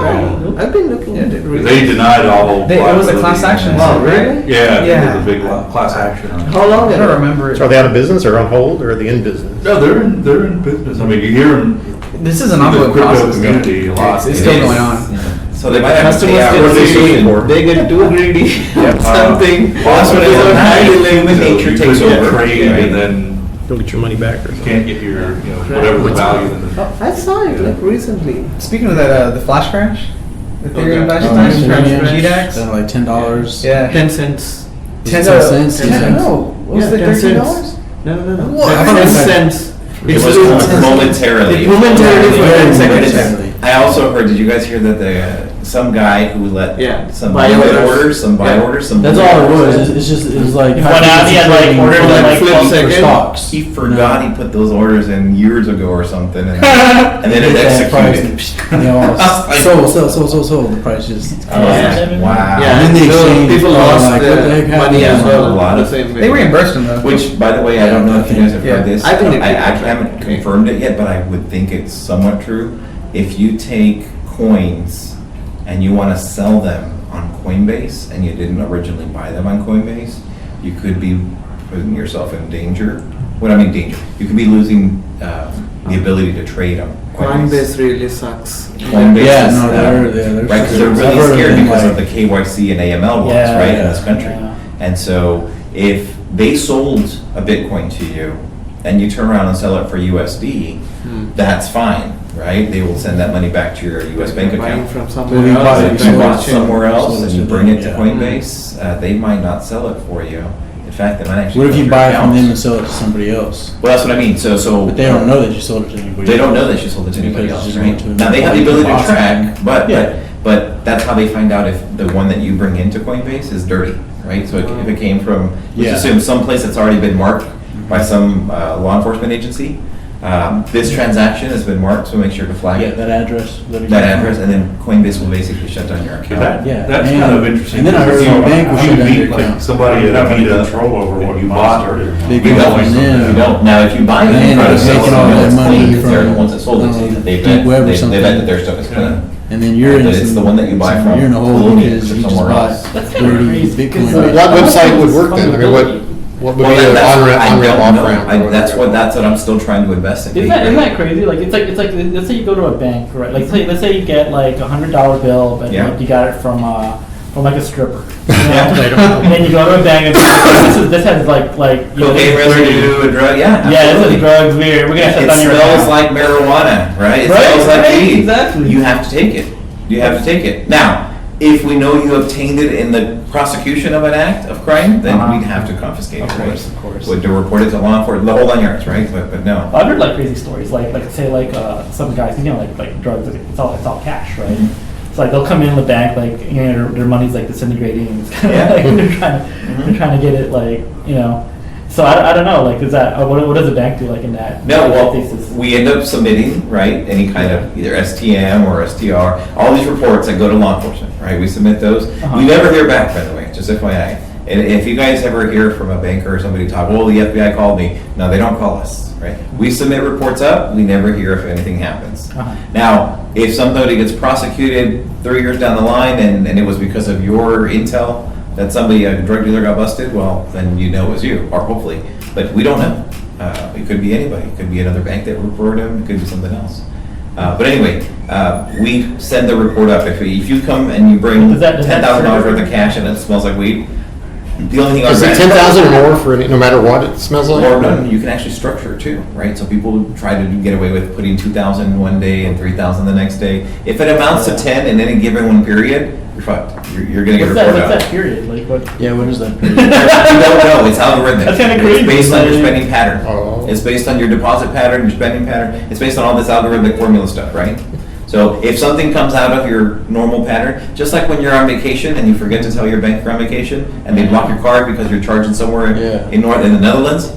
I've been looking at it. They denied all. it was a liability. class action. Wow, suit, right? really? Yeah, Yeah. it was a big class action. How long I ago? don't remember it. So are they out of business or on hold or are they in business? No, they're in business. I mean, you hear them This is in an the ongoing crypto process. though. community a lot. It's still going on. So they might have to Customers pay out. get What are they greedy. suing for? They get too greedy. Something. Well, that's what it is. Without Now handling. human nature You takes could get over. trade right? and then Don't get your money back or you something. can't get your, whatever the value in the. I saw it like recently. Speaking of that, the flash crash, Ethereum Okay. flash Oh, crash, Ethereum, GDAX. then like $10. Yeah. 10 cents. 10 cents. $10 Yeah. cents. No, was Yeah, it 10 $13? cents. No. What? 10 cents. It It's was it's- momentarily. Momentarily for 10 seconds. Momentarily. I also heard, did you guys hear that some guy who let Yeah. some Buy buy orders. orders, some buy Yeah. orders, some. That's all it was. It's just, it was like. He went out, he had, like, ordered, like, flip for second. stocks. He forgot he put those orders in years ago or something, and then it That price, executed. you know, Like- sold. The price just. I was Yeah. like, wow. Yeah, And then the so exchange people is lost like, what the heck their money happened? as well. A lot of- the same way. They reimbursed him though. Which, by the way, I don't know if you guys have Yeah. heard this. I think I it- haven't confirmed it yet, but I would think it's somewhat true. If you take coins and you want to sell them on Coinbase and you didn't originally buy them on Coinbase, you could be putting yourself in danger. What I mean danger, you could be losing the ability to trade on Coinbase really sucks. Coinbase Yeah, is, no, they're right, because they're I've really heard of scared them, because like- of the KYC and AML laws, Yeah, right, in yeah, this country. yeah. And so if they sold a Bitcoin to you and you turn around and sell it for USD, that's fine, right? They will send that money back to your US bank Buying account. from Well, somewhere you else. buy it, and If you sold bought it somewhere else sold and it you to bring them, it to yeah. Coinbase, they might not sell it for you. In fact, they might actually. What if you close your buy it from them and accounts. sell it to somebody else? Well, that's what I mean, so. But they don't know that you sold it to anybody. They don't know that you sold it to anybody Because else, it's right? just going to Now, they have the ability to boss. track, but, Yeah. but that's how they find out if the one that you bring into Coinbase is dirty, right? So if it came from, let's Yeah. assume someplace that's already been marked by some law enforcement agency, this transaction has been marked, so make sure to flag Yeah, it, that address. that address, and then Coinbase will basically shut down your account. Yeah, That's and- kind of interesting. and then I heard because the bank will you shut down meet, your like, account. Somebody at a Have any Meetup control over and what you you bought bought it. or- They You go don't, from them. you don't. Now, if you buy it, And you try to they're sell making it, all you know, that it's money clean, 'cause they're the from, ones that sold it to you. They Deep bet, Web or they something. bet that their stuff is clean. And then you're in But it's the one that you buy from You're in a hole Colonial because or you just somewhere bought else. That's kind of dirty crazy. Bitcoin. because, What website would work then? I mean, what would Well, be an that's- on-ramp, I on-ramp, don't know. off-ramp? That's what I'm still trying to investigate. Isn't that right? crazy? Like it's like let's say you go to a bank, right? Like let's say you get like $100 bill, but Yeah. like, you got it from like a stripper. Yeah. And then you go to a bank and this has like you know, Cocaine this is dirty. residue, a drug, yeah, Yeah, this absolutely. is drugs. We're gonna shut It down your smells account. like marijuana, right? It Right, smells like right, weed. exactly. You have to take it. You have to take it. Now, if we know you obtained it in the prosecution of an act of crime, then Uh-huh. we'd have to confiscate Of it, right? course, of course. Would to report it to law enforcement, the whole 9 yards, right? But no. I've heard like crazy stories, like say some guys, you know, like drugs, it's all cash, right? Mm-hmm. So like they'll come in the bank, like you know their money's like disintegrating, and it's kind of Yeah. like they're trying to get it, like you know. So I don't know, like is that what does the bank do like in that? No, well, thesis? we end up submitting, right, any kind of either STM or STR, all these reports that go to law enforcement, right? We submit those. Uh-huh. We never hear back, by the way, just FYI. And if you guys ever hear from a banker or somebody talk, well, the FBI called me. No, they don't call us, right? We submit reports up, we never hear if anything happens. Now, if somebody gets prosecuted 3 years down the line and it was because of your intel that a drug dealer got busted, well, then you know it was you, or hopefully. But we don't know. It could be anybody. It could be another bank that reported him. It could be something else. But anyway, we send the report up. If you come and you bring Does that $10,000 worth of cash and it smells like weed, the only thing Is it 10,000 or more for no matter what it smells like? Or no, you can actually structure it too, right? So people try to get away with putting 2,000 one day and 3,000 the next day. If it amounts to 10 in any given one period, you're fucked. You're going to get reported out. What's that period? Like what? Yeah, what is that? You don't know. It's algorithmic. That's kinda crazy. It's based on your spending pattern. Oh. It's based on your deposit pattern, your spending pattern. It's based on all this algorithmic formula stuff, right? So if something comes out of your normal pattern, just like when you're on vacation and you forget to tell your bank you're on vacation and they block your card because you're charging somewhere in the Netherlands,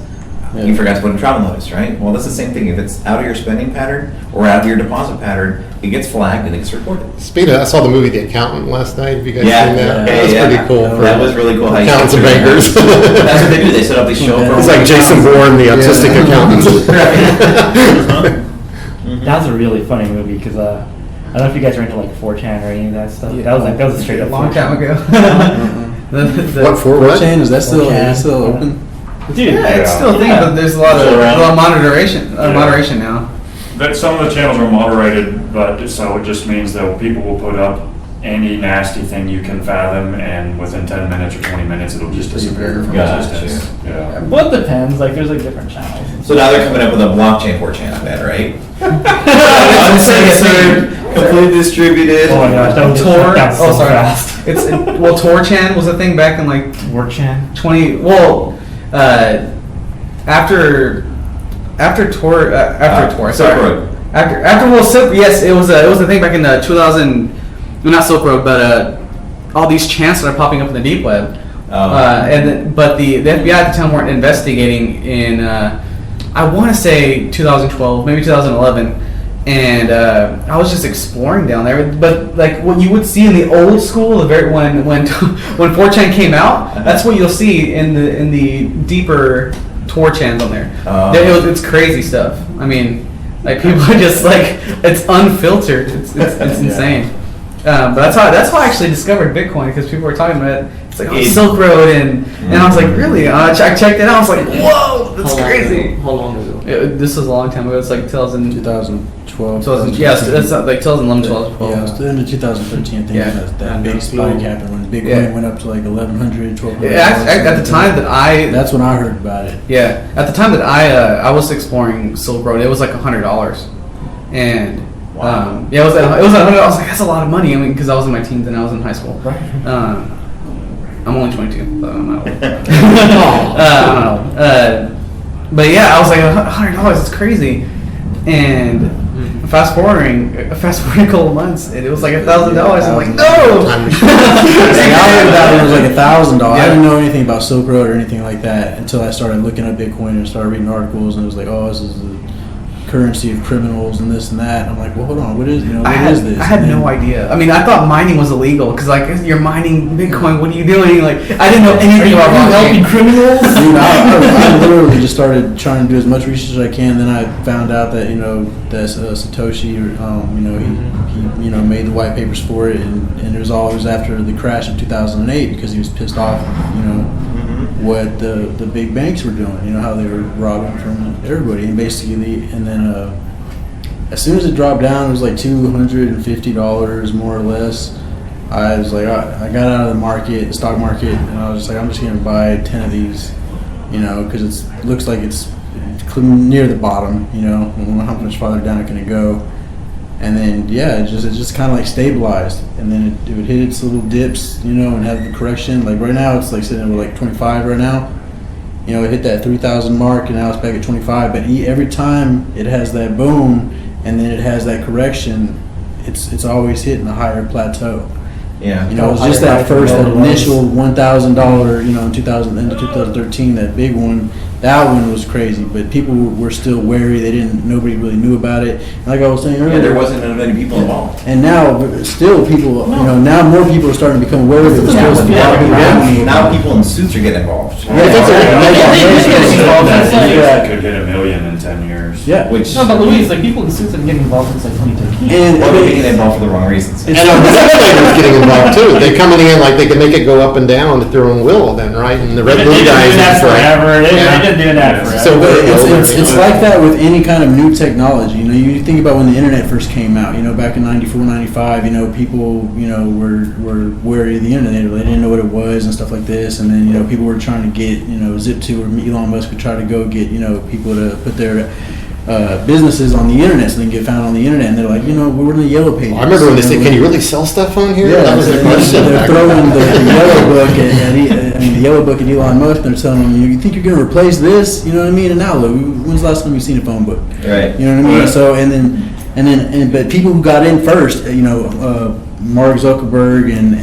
you forgot to put a travel notice, right? Well, that's the same thing. If it's out of your spending pattern or out of your deposit pattern, it gets flagged and it gets reported. Speaking of, I saw the movie The Accountant last night. Have you guys Yeah, seen that? yeah, That was yeah. pretty cool. for That was really cool. How you accountants and structure bankers. it. That's what they do. They set up these show It's like Jason Bourne, the autistic accountant. That was a really funny movie because I don't know if you guys are into like 4chan or any of that stuff. That was a straight up long 4chan. time ago. What for? What? 4chan, is that still open? Dude, Yeah, it's still a thing, but there's a lot of moderation now. That some of the channels are moderated, but so it just means that people will put up any nasty thing you can fathom, and within 10 minutes or 20 minutes, it'll just disappear from Gotcha. existence. Yeah. Well, it depends. Like, there's like different channels. So now they're coming up with a blockchain 4chan on that, right? Uncensored, completely distributed. Oh my gosh, that was Tor. that was so Oh, sorry. fast. It's well, Torchan was a thing back in like 4chan. 20. Well, after Tor. Sorry. Silk Road. Yes, it was a thing back in 2000. Well, not Silk Road, but all these chants that are popping up in the deep web. But the FBI at the time weren't investigating in I want to say 2012, maybe 2011, and I was just exploring down there. But like what you would see in the old school, the very when 4chan came out, that's what you'll see in the deeper Tor chans on there. It's crazy stuff. I mean, like people are just like it's unfiltered. It's insane. But that's how I actually discovered Bitcoin, because people were talking about it. It's like Silk Road, and I was like, really? I checked it out. I was like, whoa, that's crazy. How long ago? This was a long time ago. It's like 2012. 2000, yes, that's like 2011, 2012. Yeah, it was in 2013, I think. Yeah. That big spike happened when Bitcoin went up to like 1,100, 1,200. At the time that that's when I heard about it. Yeah, at the time that I was exploring Silk Road, it was like $100, and yeah, it was $100. I was like, that's a lot of money. I mean, because I was in my teens and I was in high school. Right. I'm only 22, so I'm not old. I don't know. But yeah, I was like, $100, it's crazy. And fast forwarding a couple of months, and it was like $1,000. I'm like, no. I heard that it was like $1,000. I didn't know anything about Silk Road or anything like that until I started looking at Bitcoin and started reading articles, and it was like, oh, this is the currency of criminals and this and that. And I'm like, well, hold on, what is this? I had no idea. I mean, I thought mining was illegal because like you're mining Bitcoin. What are you doing? Like I didn't know anything about helping blockchain. criminals. Dude, I literally just started trying to do as much research as I can. Then I found out that that Satoshi, he made the white papers for it, and it was after the crash of 2008 because he was pissed off, what the big banks were doing. How they were robbing from everybody, and basically, and then as soon as it dropped down, it was like $250 more or less. I was like, I got out of the stock market, and I was just like, I'm just gonna buy 10 of these, because it looks like it's near the bottom. I don't know how much farther down it's gonna go. And then it just kind of like stabilized, and then it would hit its little dips, and have the correction. Like right now, it's like sitting at like 25 right now. It hit that 3,000 mark, and now it's back at 25. But every time it has that boom, and then it has that correction, it's always hitting a higher plateau. Yeah. You know, it was just that first, that initial $1,000, you know, in 2013, that big one. That one was crazy, but people were still wary. Nobody really knew about it. And like I was saying earlier, Yeah, there wasn't that many people involved. And now, still people, you know, now more people are starting to become aware of it. There's still a lot of people doing it. Now people in suits are getting involved. That could hit $1 million in 10 years. Yeah. Which, No, but Louise, like people in suits have been getting involved since like 2013. And or they're getting involved for the wrong reasons. And the regulators getting involved too. They coming in like they can make it go up and down at their own will then, right? And the red They've blue been guys. doing that is like- forever. They've Yeah. been doing that forever. So but Over. it's like that with any kind of new technology. You know, you think about when the internet first came out, you know, back in 94, 95, you know, people, you know, were wary of the internet. They didn't know what it was and stuff like this. And then, you know, people were trying to get, you know, Zip2 or Elon Musk would try to go get, you know, people to put their businesses on the internet so they can get found on the internet. And they're like, you know, we're in the yellow pages. I remember when they You know, said, "Can you really sell stuff on here?" Yeah, That was the they're question. back throwing then. the yellow book the yellow book at Elon Musk. And they're telling him, you think you're going to replace this? You know what I mean? And now, look, when's the last time you've seen a phone book? Right. You know what I mean? So but people who got in first, you know, Mark Zuckerberg and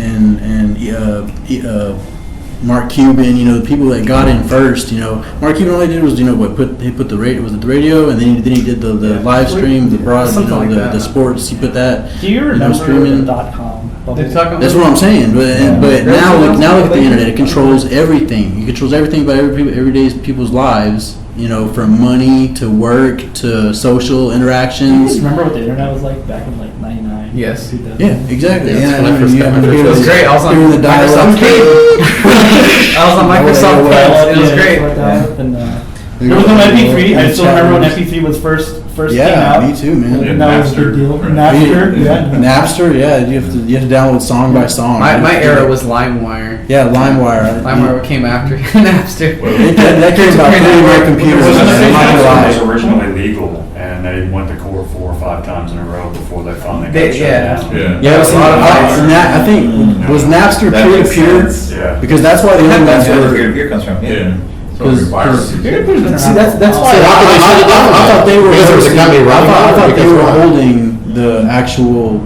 Mark Cuban, you know, the people that got in first, you know, Mark Cuban all he did was, you know, he put the radio, was it the radio, and then he did the live stream, the broad, you Something know, like that. the sports. He put that. Do you know, remember streaming. the .com bubble? They're talking That's what I'm saying. But now look at the internet. It It controls everything. It controls everything about everyday people's lives. You know, from money to work to social Do you interactions. remember what the internet was like back in like '99? Yes. 2000? Yeah, exactly. Yeah, that's Yeah, when I first got my hear first- the- It was great. I was on hearing the dial-up. I was on Microsoft Flights. It was great. And, there was no MP3. I still remember when MP3 was first came Yeah, out. me too, man. Yeah, And that was a big Napster, deal. right. Napster, yeah. Napster, yeah. You have to download song by song. My era was LimeWire. Yeah, LimeWire. LimeWire came after Napster. That came about three of our It computers. was in my life. originally legal, and they went to court 4 or 5 times in a row before they finally got shut Yeah. down. Yeah. Yeah, see, I think was Napster That makes peer-to-peer? sense. Yeah. Because that's why the other That's ones where the were. peer-to-peer comes from. Yeah. Because- Viruses. See, that's why So how could they shut it down? I thought they were. Because there was a company running I it, thought they because were why? holding the actual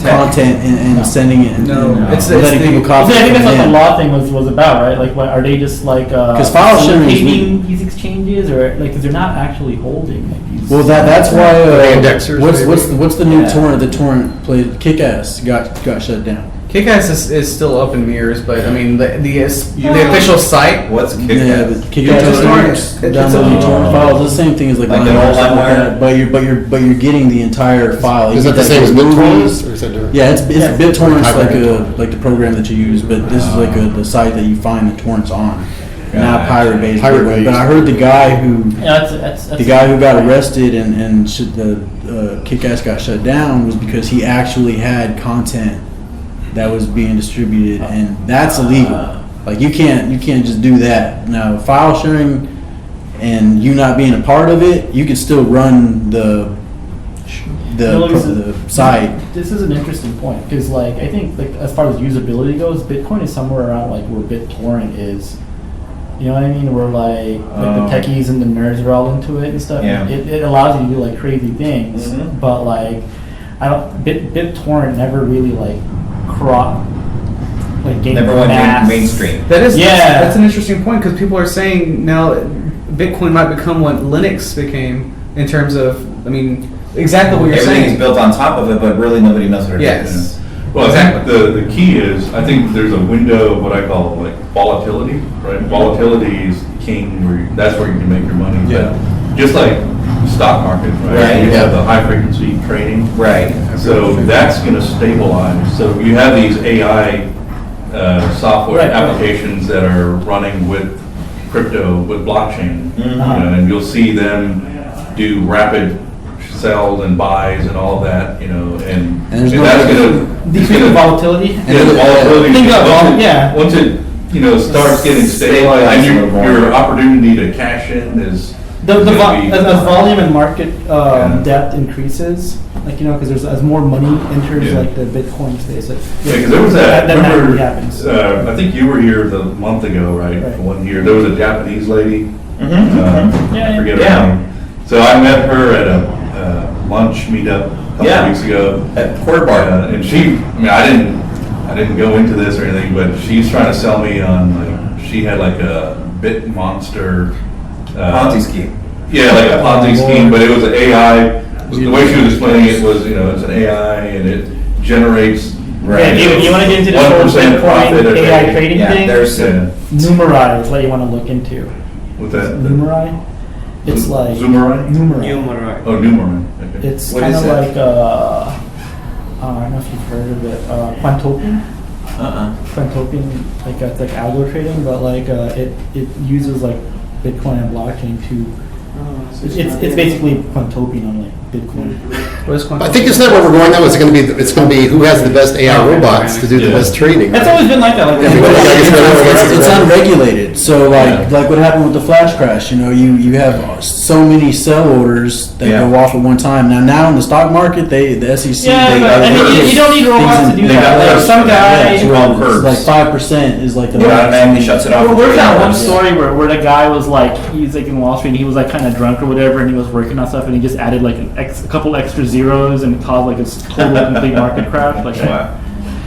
content and sending it and No, it's letting the- people I copy. think that's what the it. law thing was about, right? Like, what, are they just like 'Cause file sharing is facilitating these exchanges, or like, because they're not actually holding like these? Well, that's why. They indexers, maybe? What's the new Yeah. torrent? The torrent played Kick-Ass got shut down. Kick-Ass is still up in mirrors, but I mean the official site. What's Yeah, kick-ass? but Kick-Ass just is torrents. It's downloading a- torrent files. It's the same thing as like Like an LimeWire, old stuff like LimeWire? that. But you're getting the entire file. Is You that the get same as movies. BitTorrent? Or is that different? Yeah, it's BitTorrent's Hybrid. like the program that you use, but this is like the site that you find the torrents on. Not Gotcha. pirate based. Pirate based. But I heard the guy who Yeah, that's the guy who got arrested and the Kick-Ass got shut down was because he actually had content that was being distributed, and that's illegal. Like you can't just do that. Now file sharing and you not being a part of it, you can still run the site. This is an interesting point, because like I think like as far as usability goes, Bitcoin is somewhere around like where BitTorrent is. You know what I mean? Where like the techies and the nerds are all into it and stuff. Yeah. It allows you to do like crazy things, Mhm. but like I don't BitTorrent never really like gained Never went mass. mainstream. That is Yeah. that's an interesting point because people are saying now Bitcoin might become what Linux became in terms of exactly what you're Everything's saying. built on top of it, but really nobody knows what it is. Yes. Well, I think the key is, I think there's a window of what I call like volatility, right? Volatility is king, that's where you can make your money. Yeah. But just like stock market, right? Right, You yeah. have the high frequency trading. Right. So that's going to stabilize. So you have these AI software Right, right. applications that are running with crypto, with blockchain. Mhm. You know, and you'll see them do rapid sells and buys and all that, you know, and there's and no- that's going to. Decrease the volatility. Yeah, the volatility. Think of once it- yeah. Once it, starts getting stabilized, and your opportunity to cash in is. The is gonna vo- be- as volume and market Yeah. depth increases, because there's as more money enters Yeah. like the Bitcoin space. Yeah, because there was that, that naturally remember, happens. I think you were here the month ago, right? Right. 1 year, there was a Japanese lady, Mhm. I Yeah, forget yeah. her name. So I met her at a lunch meetup a couple Yeah. of weeks ago. At Quarter Bar. And she, I didn't I didn't go into this or anything, but she's trying to sell me on, like, she had like a bit monster. Ponzi scheme. Yeah, like a Ponzi scheme, but it was an AI. The way she was explaining it was, it's an AI and it generates. Okay, you want to get into this whole 1% profit Bitcoin a AI day. trading Yeah, thing? there's Numerai is what you want to look into. With that. Numerai? It's like Zoomerai? Numerai. Numerai. Oh, Numerai. Okay. It's What kind is of it? like I don't know if you've heard of it. Quantopian. Quantopian, like it's like algo trading, but like it uses like Bitcoin and blockchain to. It's basically Quantopian on like Bitcoin. What is I think isn't that where we're going though? It's going to be who has the best AI robots to do the Yeah. best trading. It's right? always been like that. Like It's unregulated. So like what happened with the flash crash, you have so many sell orders that Yeah. go off at one time. Now in the stock market, the SEC, Yeah, but I mean, you don't need robots to do They that. got Like some guy. It's all curves. like 5% is like the Yeah, max. man, he shuts it off. Well, where's that one Yeah. story where the guy was like, he's like in Wall Street and he was like kind of drunk or whatever and he was working on stuff and he just added like a couple extra zeros and caused like a total complete market crash, like Wow.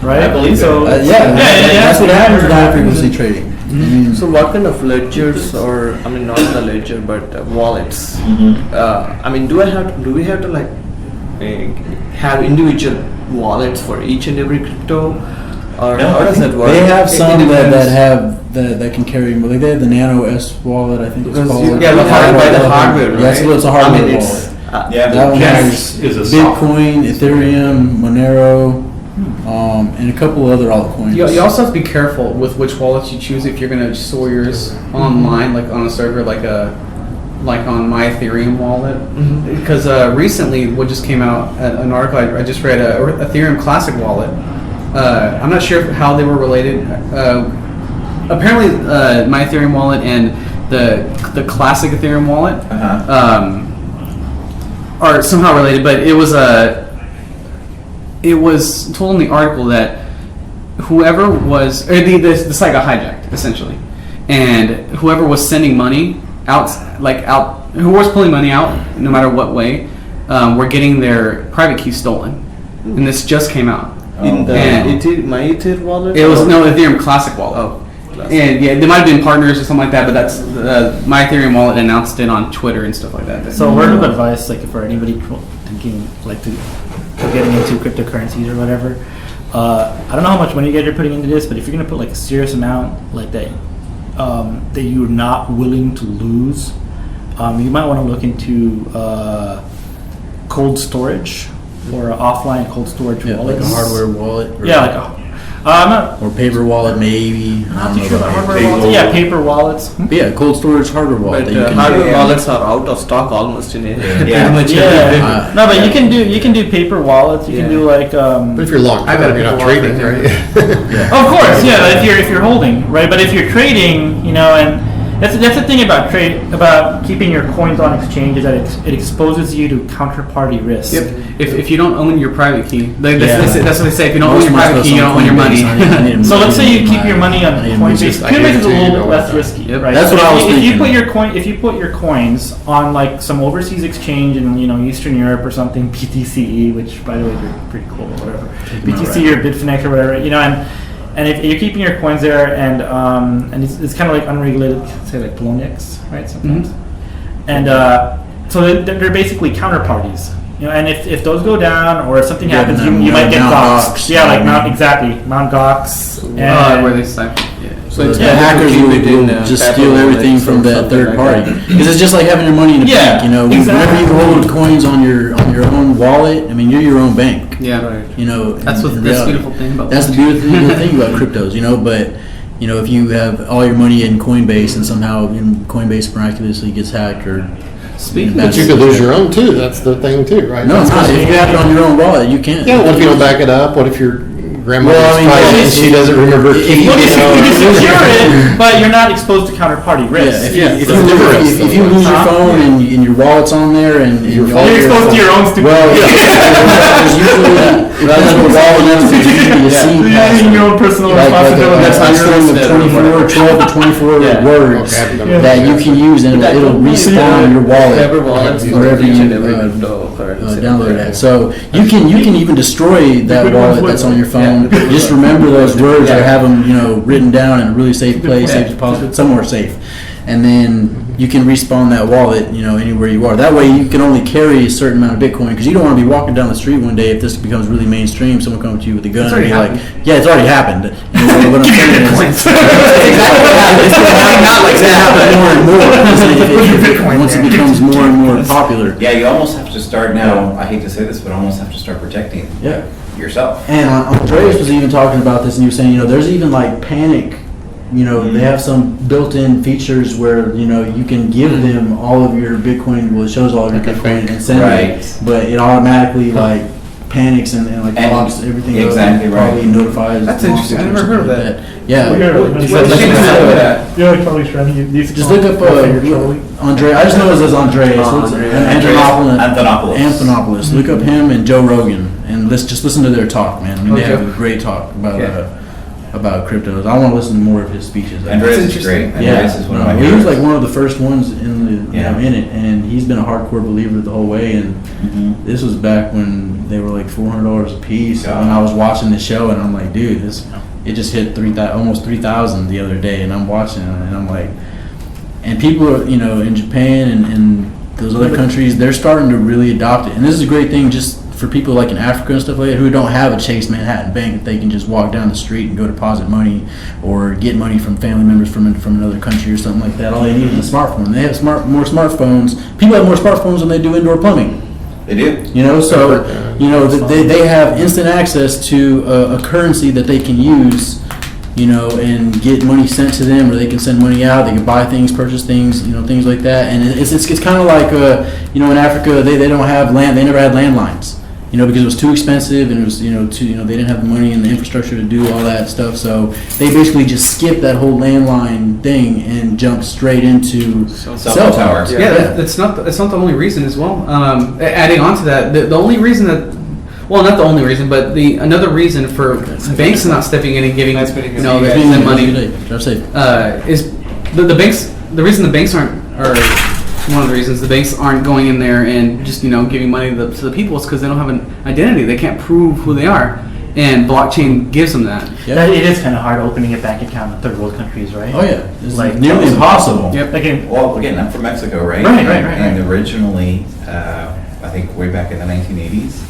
right? I believe so. it. That's what happens with high frequency trading. So what kind of ledgers, or I mean not the ledger but wallets? I mean, do we have to like have individual wallets for each and every crypto, or No, how does that work? They have It some that depends. have that can carry. Like they have the Nano S wallet, I think it's Because called. you have to buy the hardware, right? Yeah, it's a hardware I mean, wallet. it's Yeah. That one Gas has is a software. Bitcoin, Ethereum, Monero, and a couple other altcoins. You also have to be careful with which wallets you choose if you're going to store yours online, like on a server, like on my Ethereum wallet. Because recently, what just came out, an article I just read, Ethereum Classic wallet. I'm not sure how they were related. Apparently, my Ethereum wallet and the classic Ethereum wallet are somehow related, but it was told in the article that whoever was, or the site got hijacked essentially, and whoever was sending money out, who was pulling money out, no matter what way, were getting their private key stolen, and this just came out. in the And my Ether wallet. it was or- no Ethereum Classic wallet. Oh, classic. And yeah, they might have been partners or something like that, but that's my Ethereum wallet announced it on Twitter and stuff like that. So word of advice, like for anybody thinking like to getting into cryptocurrencies or whatever, I don't know how much money you guys are putting into this, but if you're gonna put like a serious amount like that, that you're not willing to lose, you might want to look into cold storage or offline cold storage Yeah, like wallets. a hardware wallet. Yeah, like I'm not or paper wallet, maybe. I don't too know sure about about hardware paper wallets. Yeah, paper wallets. But yeah, cold storage hardware wallet. But that you can hardware do. wallets are out of stock almost in it. Yeah. Pretty Yeah. much Yeah. everywhere. No, but you can do paper wallets. You can Yeah. do like But if you're long I got a term, you're not paper wallet trading, right right? Of course, yeah. If you're holding, right? But if you're trading, and that's the thing about about keeping your coins on exchange is that it exposes you to counterparty risk. Yep. If you don't own your private key, that's Yeah. what they say. If you don't own Most your of my private stuff's key, you on don't own your money. Coinbase. I need So let's say you my- keep your money on I Coinbase. just- I Coinbase give is it a to you, little you bit know, less like risky, Yep. right? That's So what I was if you thinking. put your coins on like some overseas exchange in Eastern Europe or something, BTCE, which by the way they're pretty cool or whatever, BTC or Bitfinex or whatever, and if you're keeping your coins there and it's kind of like unregulated, say like Poloniex, right? Sometimes, and so they're basically counterparties. And if those go down or if something Yeah, happens, then you might get Mount doxxed. Gox. Yeah, like Mount Gox. Where they say, So it's the better to hackers keep will, it in, will just paper steal everything wallets from or that something third like party that. because it's just like having your money in a Yeah, bank. exactly. Whenever you hold coins on your own wallet, I mean you're your own bank. yeah, that's in the reality. beautiful thing about That's the beautiful thing about cryptos, But if you have all your money in Coinbase and somehow Coinbase miraculously gets hacked or Speaking But But you could lose your own too. That's the thing too, right? no, it's not. If you have it on your own wallet, you can't. Yeah. What if you don't back it up? What if your grandmother's Well, I mean, private and she doesn't remember her key? Well, you you know? secure it, but you're not exposed to counterparty risk. Yeah, if That's different. you lose your Huh? phone and your wallet's on there and Your all phone- You're exposed to your own stupid. Well, there's usually that's what wallet numbers are usually a scene You're password. using your own personal Like a responsibility. That's not string of your 12 to 24 Yeah. words Okay, that you can use and it'll respawn your wallet Whatever wallets for wherever each you and every crypto. download that. So you can even destroy that wallet that's on your phone. Just remember those words or have them written down in a really safe place, safe deposit, somewhere safe, and then you can respawn that wallet anywhere you are. That way you can only carry a certain amount of Bitcoin because you don't want to be walking down the street one day if this becomes really mainstream. Someone comes to you with a gun and be like, "Yeah, it's already happened." What I'm saying is, it's going to happen more and more once it becomes more and more popular. Yeah, you almost have to start now, I hate to say this, but almost have to start protecting yourself. And Andreas was even talking about this, and he was saying, there's even like panic. They have some built-in features where you can give them all of your Bitcoin. Well, it shows all of your Bitcoin and send it, but it automatically like panics and locks everything. Exactly up, right. Probably notifies. That's interesting. I never heard of that. Yeah. Just look up Andre. I just know it says Andreas. Anthonopoulos. Look up him and Joe Rogan, and let's just listen to their talk, man. I mean, they have a great talk about cryptos. I want to listen to more of his speeches. Andreas is great. Andreas is one of my he was heroes. like one of the first ones in it, and he's been a hardcore believer the whole way. And this was back when they were like $400 a piece. And I was watching the show, and I'm like, dude, it just hit almost 3,000 the other day, and I'm watching it, and I'm like, and people are in Japan and those other countries, they're starting to really adopt it, and this is a great thing just for people like in Africa and stuff like that who don't have a Chase Manhattan Bank that they can just walk down the street and go deposit money or get money from family members from another country or something like that. All they need is a smartphone. They have more smartphones. People have more smartphones than they do indoor plumbing. They do. So they have instant access to a currency that they can use, and get money sent to them, or they can send money out. They can buy things, purchase things, things like that. And it's kind of like in Africa they don't have land. They never had landlines. Because it was too expensive, and it was, they didn't have the money and the infrastructure to do all that stuff. So they basically just skipped that whole landline thing and jumped straight into cell towers. That's not the only reason as well. Adding on to that, the only reason not the only reason, but another reason for banks not stepping in and giving them money is the banks. The reason the banks one of the reasons the banks aren't going in there and just giving money to the people is because they don't have an identity. They can't prove who they are, and blockchain gives them that. It is kind of hard opening a bank account in third world countries, right? Oh yeah, it's like nearly impossible. Yep. Again, I'm from Mexico, right? Right. And originally, I think way back in the 1980s.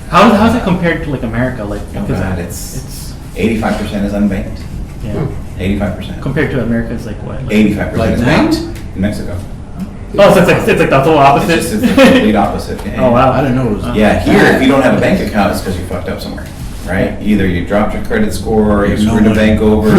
How's it compared to like America? Like, it's 85% is unbanked. Yeah. 85%. Compared to America, it's like what? 85% is banked in Mexico. Oh, so it's like the whole opposite? It's the complete opposite. Oh, wow. I didn't know it was. Yeah, here, if you don't have a bank account, it's because you fucked up somewhere, right? Either you dropped your credit score, or you screwed a bank over,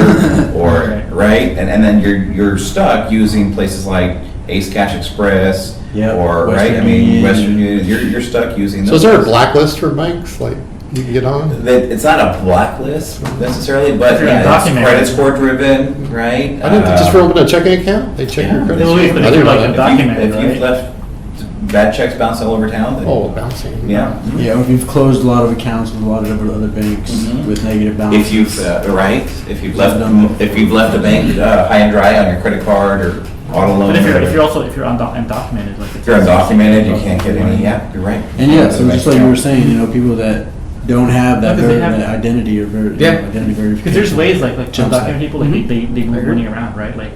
or, right? And then you're stuck using places like Ace Cash Express, or, Western Western Union. You're stuck using those. So is there a blacklist for banks, like, you can get on? It's not a blacklist necessarily, but If you're it's undocumented. credit score driven, right? I didn't think just for opening a checking account, they check your credit Well, score. but I if didn't you're know like that. undocumented, If you've left bad checks bounced all over town, then Bouncing. yeah. Yeah, we've closed a lot of accounts with a lot of other banks with negative balances. If you've if you've left a bank high and dry on your credit card or auto loan. But if you're undocumented, like if you're undocumented, you can't get any. Yeah, you're right. And so just like you were saying, people that don't have that, Because they have- that identity or identity verification. because there's ways like Jumps undocumented out. people, like they move money around, right? Like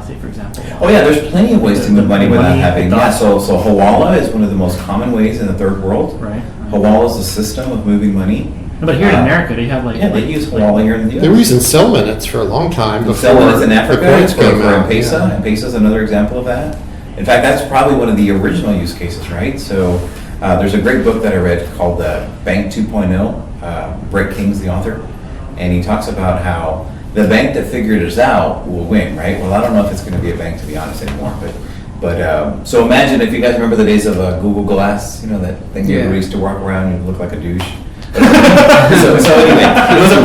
say for example. Oh yeah, there's plenty of ways to move money without Money having. without- So Hawala is one of the most common ways in the third world. Right. Hawala is the system of moving money. But here in America, they have like They use Hawala here in the U.S. They were using cell minutes for a long time before Cell minutes in Africa the coins for came out. M-Pesa. Yeah. M-Pesa is another example of that. In fact, that's probably one of the original use cases, right? So there's a great book that I read called Bank 2.0. Brett King's the author, and he talks about how the bank that figured this out will win, right? Well, I don't know if it's going to be a bank, to be honest, anymore, but so imagine if you guys remember the days of Google Glass, that thing you used to walk around and look like a douche. so anyway, it was a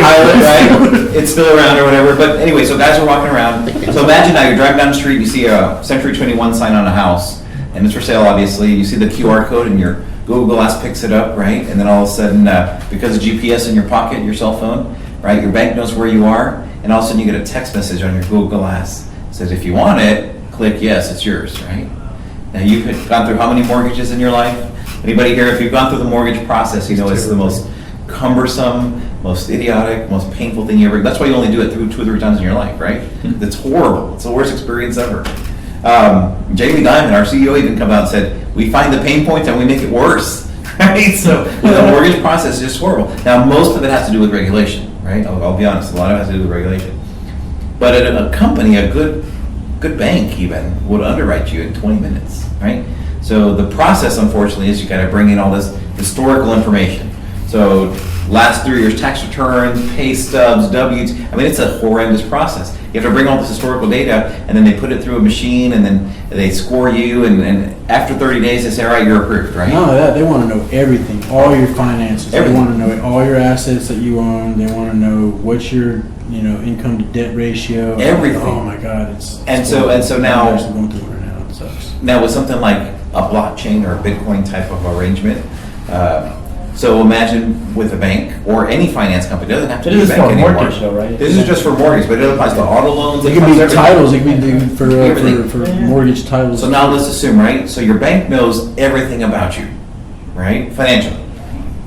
pilot, right? It's still around or whatever. But anyway, so guys are walking around. So imagine now you're driving down the street, you see a Century 21 sign on a house, and it's for sale, obviously. You see the QR code, and your Google Glass picks it up, right? And then all of a sudden, because of GPS in your pocket, your cell phone, right? Your bank knows where you are, and all of a sudden you get a text message on your Google Glass. It says, if you want it, click yes, it's yours, right? Now you've gone through how many mortgages in your life? Anybody here, if you've gone through the mortgage process, you know it's the most cumbersome, most idiotic, most painful thing you ever. That's why you only do it 2 or 3 times in your life, right? It's horrible. It's the worst experience ever. Jamie Dimon, our CEO, even come out and said, we find the pain points and we make it worse, right? So the mortgage process is just horrible. Now, most of it has to do with regulation, right? I'll be honest, a lot of it has to do with regulation. But at a company, a good bank even, would underwrite you in 20 minutes, right? So the process, unfortunately, is you got to bring in all this historical information. So last 3 years tax returns, pay stubs, W's. I mean, it's a horrendous process. You have to bring all this historical data, and then they put it through a machine, and then they score you, and after 30 days, they say, all right, you're approved, right? None of that. They want to know everything, all your finances. Everything. They want to know all your assets that you own. They want to know what's your, income to debt ratio. Everything. Oh my God, it's so now- I'm actually going through it right now. It sucks. Now, with something like a blockchain or a Bitcoin type of arrangement, so imagine with a bank or any finance company, it doesn't have to It be a is bank for anymore. mortgage though, right? This is just for mortgage, but it applies to auto loans. It could applies be to everything. titles. It could be for Everything. mortgage titles. So now let's assume, right? So your bank knows everything about you, right? Financially,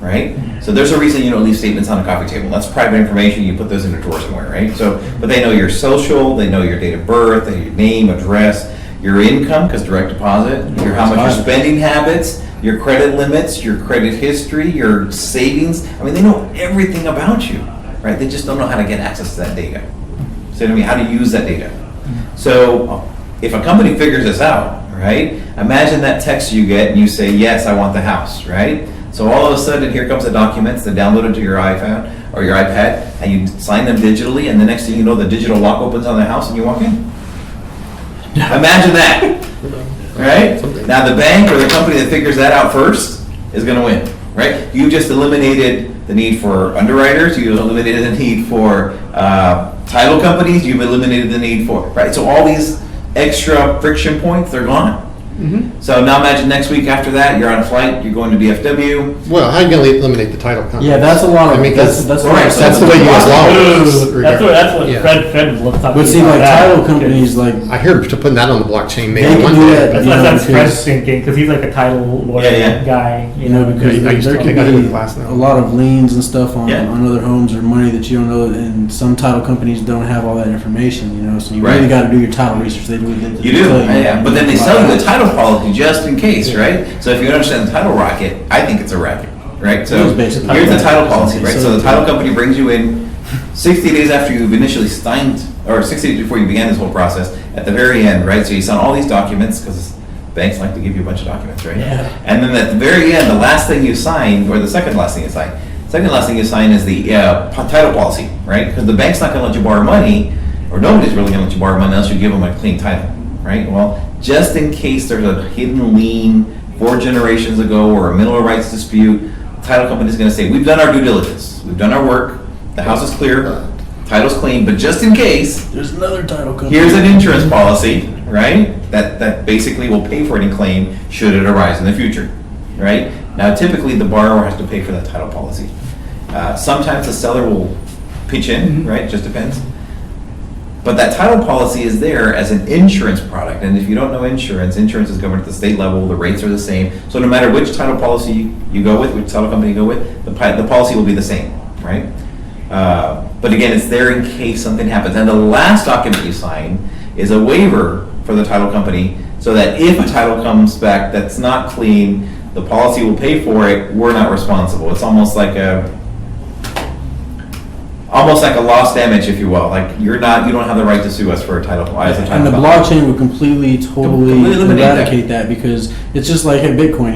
right? So there's a reason you don't leave statements on a coffee table. That's private information. You put those in a drawer somewhere, right? So, but they know your social, they know your date of birth, they know your name, address, your income, because direct deposit, your how much your spending habits, your credit limits, your credit history, your savings. I mean, they know everything about you, right? They just don't know how to get access to that data. So, how to use that data. So, if a company figures this out, right? Imagine that text you get and you say, yes, I want the house, right? So all of a sudden, here comes the documents, they're downloaded to your iPhone or your iPad, and you sign them digitally, and the next thing you know, the digital lock opens on the house and you walk in. Imagine that, right? Now the bank or the company that figures that out first is going to win, right? You just eliminated the need for underwriters, you eliminated the need for title companies, you've eliminated the need for, right? So all these extra friction points, they're gone. So now imagine next week after that, you're on a flight, you're going to DFW. Well, how are you going to eliminate the title company? Yeah, that's a lot of. I mean, that's right, that's the way you get laws. That's what Yeah. Fred was talking about. But see, like that. title companies, like I hear to putting that on the blockchain they maybe can one do day. that. That's Fred's because, thinking, because he's like a title lawyer Yeah. guy, because Yeah, I used to there take can that in be class now. a lot of liens and stuff on Yeah. other homes or money that you don't know, and some title companies don't have all that information. So you Right. really got to do your title research. They do. You do, yeah, but then they sell you the title policy just in case, right? So if you understand the title racket, I think it's a racket, right? It So is basically here's a the title racket. policy, right? So the title company brings you in 60 days after you've initially signed, or 60 days before you began this whole process, at the very end, right? So you sign all these documents, because banks like to give you a bunch of documents, right? Yeah. And then at the very end, the last thing you sign, or the second last thing you sign, is the title policy, right? Because the bank's not going to let you borrow money, or nobody's really going to let you borrow money unless you give them a clean title, right? Well, just in case there's a hidden lien 4 generations ago or a mineral rights dispute, the title company is going to say, we've done our due diligence, we've done our work, the house is clear, title's clean, but just in case, There's another title company. here's an insurance policy, right? That basically will pay for any claim should it arise in the future, right? Now, typically, the borrower has to pay for that title policy. Sometimes the seller will pitch in, right? Just depends. But that title policy is there as an insurance product. And if you don't know insurance is governed at the state level, the rates are the same. So no matter which title policy you go with, which title company you go with, the policy will be the same, right? But again, it's there in case something happens. And the last document you sign is a waiver for the title company, so that if a title comes back that's not clean, the policy will pay for it, we're not responsible. It's almost like a lost damage, if you will. Like you don't have the right to sue us for a title. And the blockchain would completely, totally Completely eliminate that. eradicate that, because it's just like Bitcoin.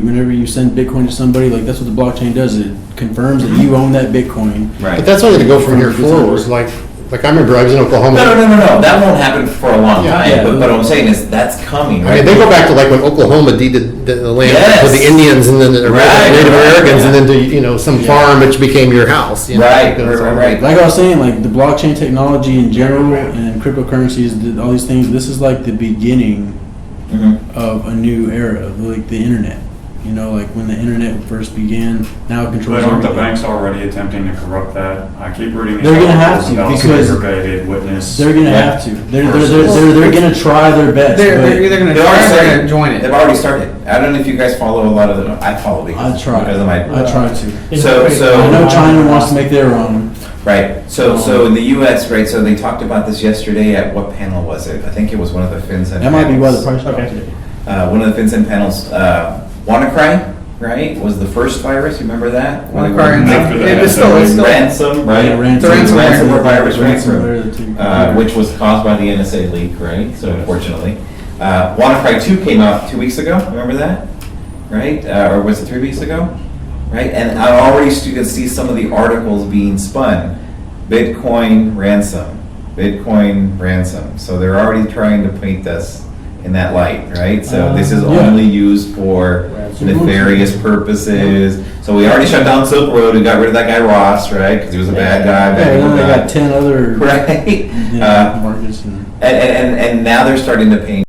Whenever you send Bitcoin to somebody, like that's what the blockchain does. It confirms that you own that Bitcoin. Right. But that's only to go from here forward. Like I remember I was in Oklahoma. No. That won't happen for a long Yeah. time. Yeah. But what I'm saying is that's coming, I right? mean, they go back to like when Oklahoma deeded the land Yes. to the Indians and then the Right, Native right, Americans, yeah. and then to some farm which became your house. Right. Like I was saying, like the blockchain technology in general and cryptocurrencies, all these things. This is like the beginning Mhm. of a new era, like the internet. You know, like when the internet first began, now it controls But aren't the everything. banks already attempting to corrupt that? I keep reading. these They're gonna have articles to, about because segregated witness. They're gonna Yeah. have to. They're gonna try their best. They're but either going to They've try already or they're started. going to join it. They've already started. I don't know if you guys follow a lot of them. I follow because, I try. because of my. I try to. So- I know China wants to make their own. Right. So in the U.S., right? So they talked about this yesterday at what panel was it? I think it was one of the FinCEN. That might be why the panels. price dropped Okay. today. One of the FinCEN panels. WannaCry, right? Was the first virus. You remember that? WannaCry and After that, it's still ransom, right? Yeah, The ransomware virus, Ransomware. which was caused by the NSA leak, right? So unfortunately, WannaCry 2 came out 2 weeks ago. Remember that, right? Or was it 3 weeks ago? Right? And I already can see some of the articles being spun. Bitcoin ransom, Bitcoin ransom. So they're already trying to paint us in that light, right? So this is Yeah. only used for nefarious purposes. So we already shut down Silk Road and got rid of that guy Ross, right? Because he was a bad guy. Yeah, bad and then they guy. got 10 other Right. you know, markets and. And now they're starting to paint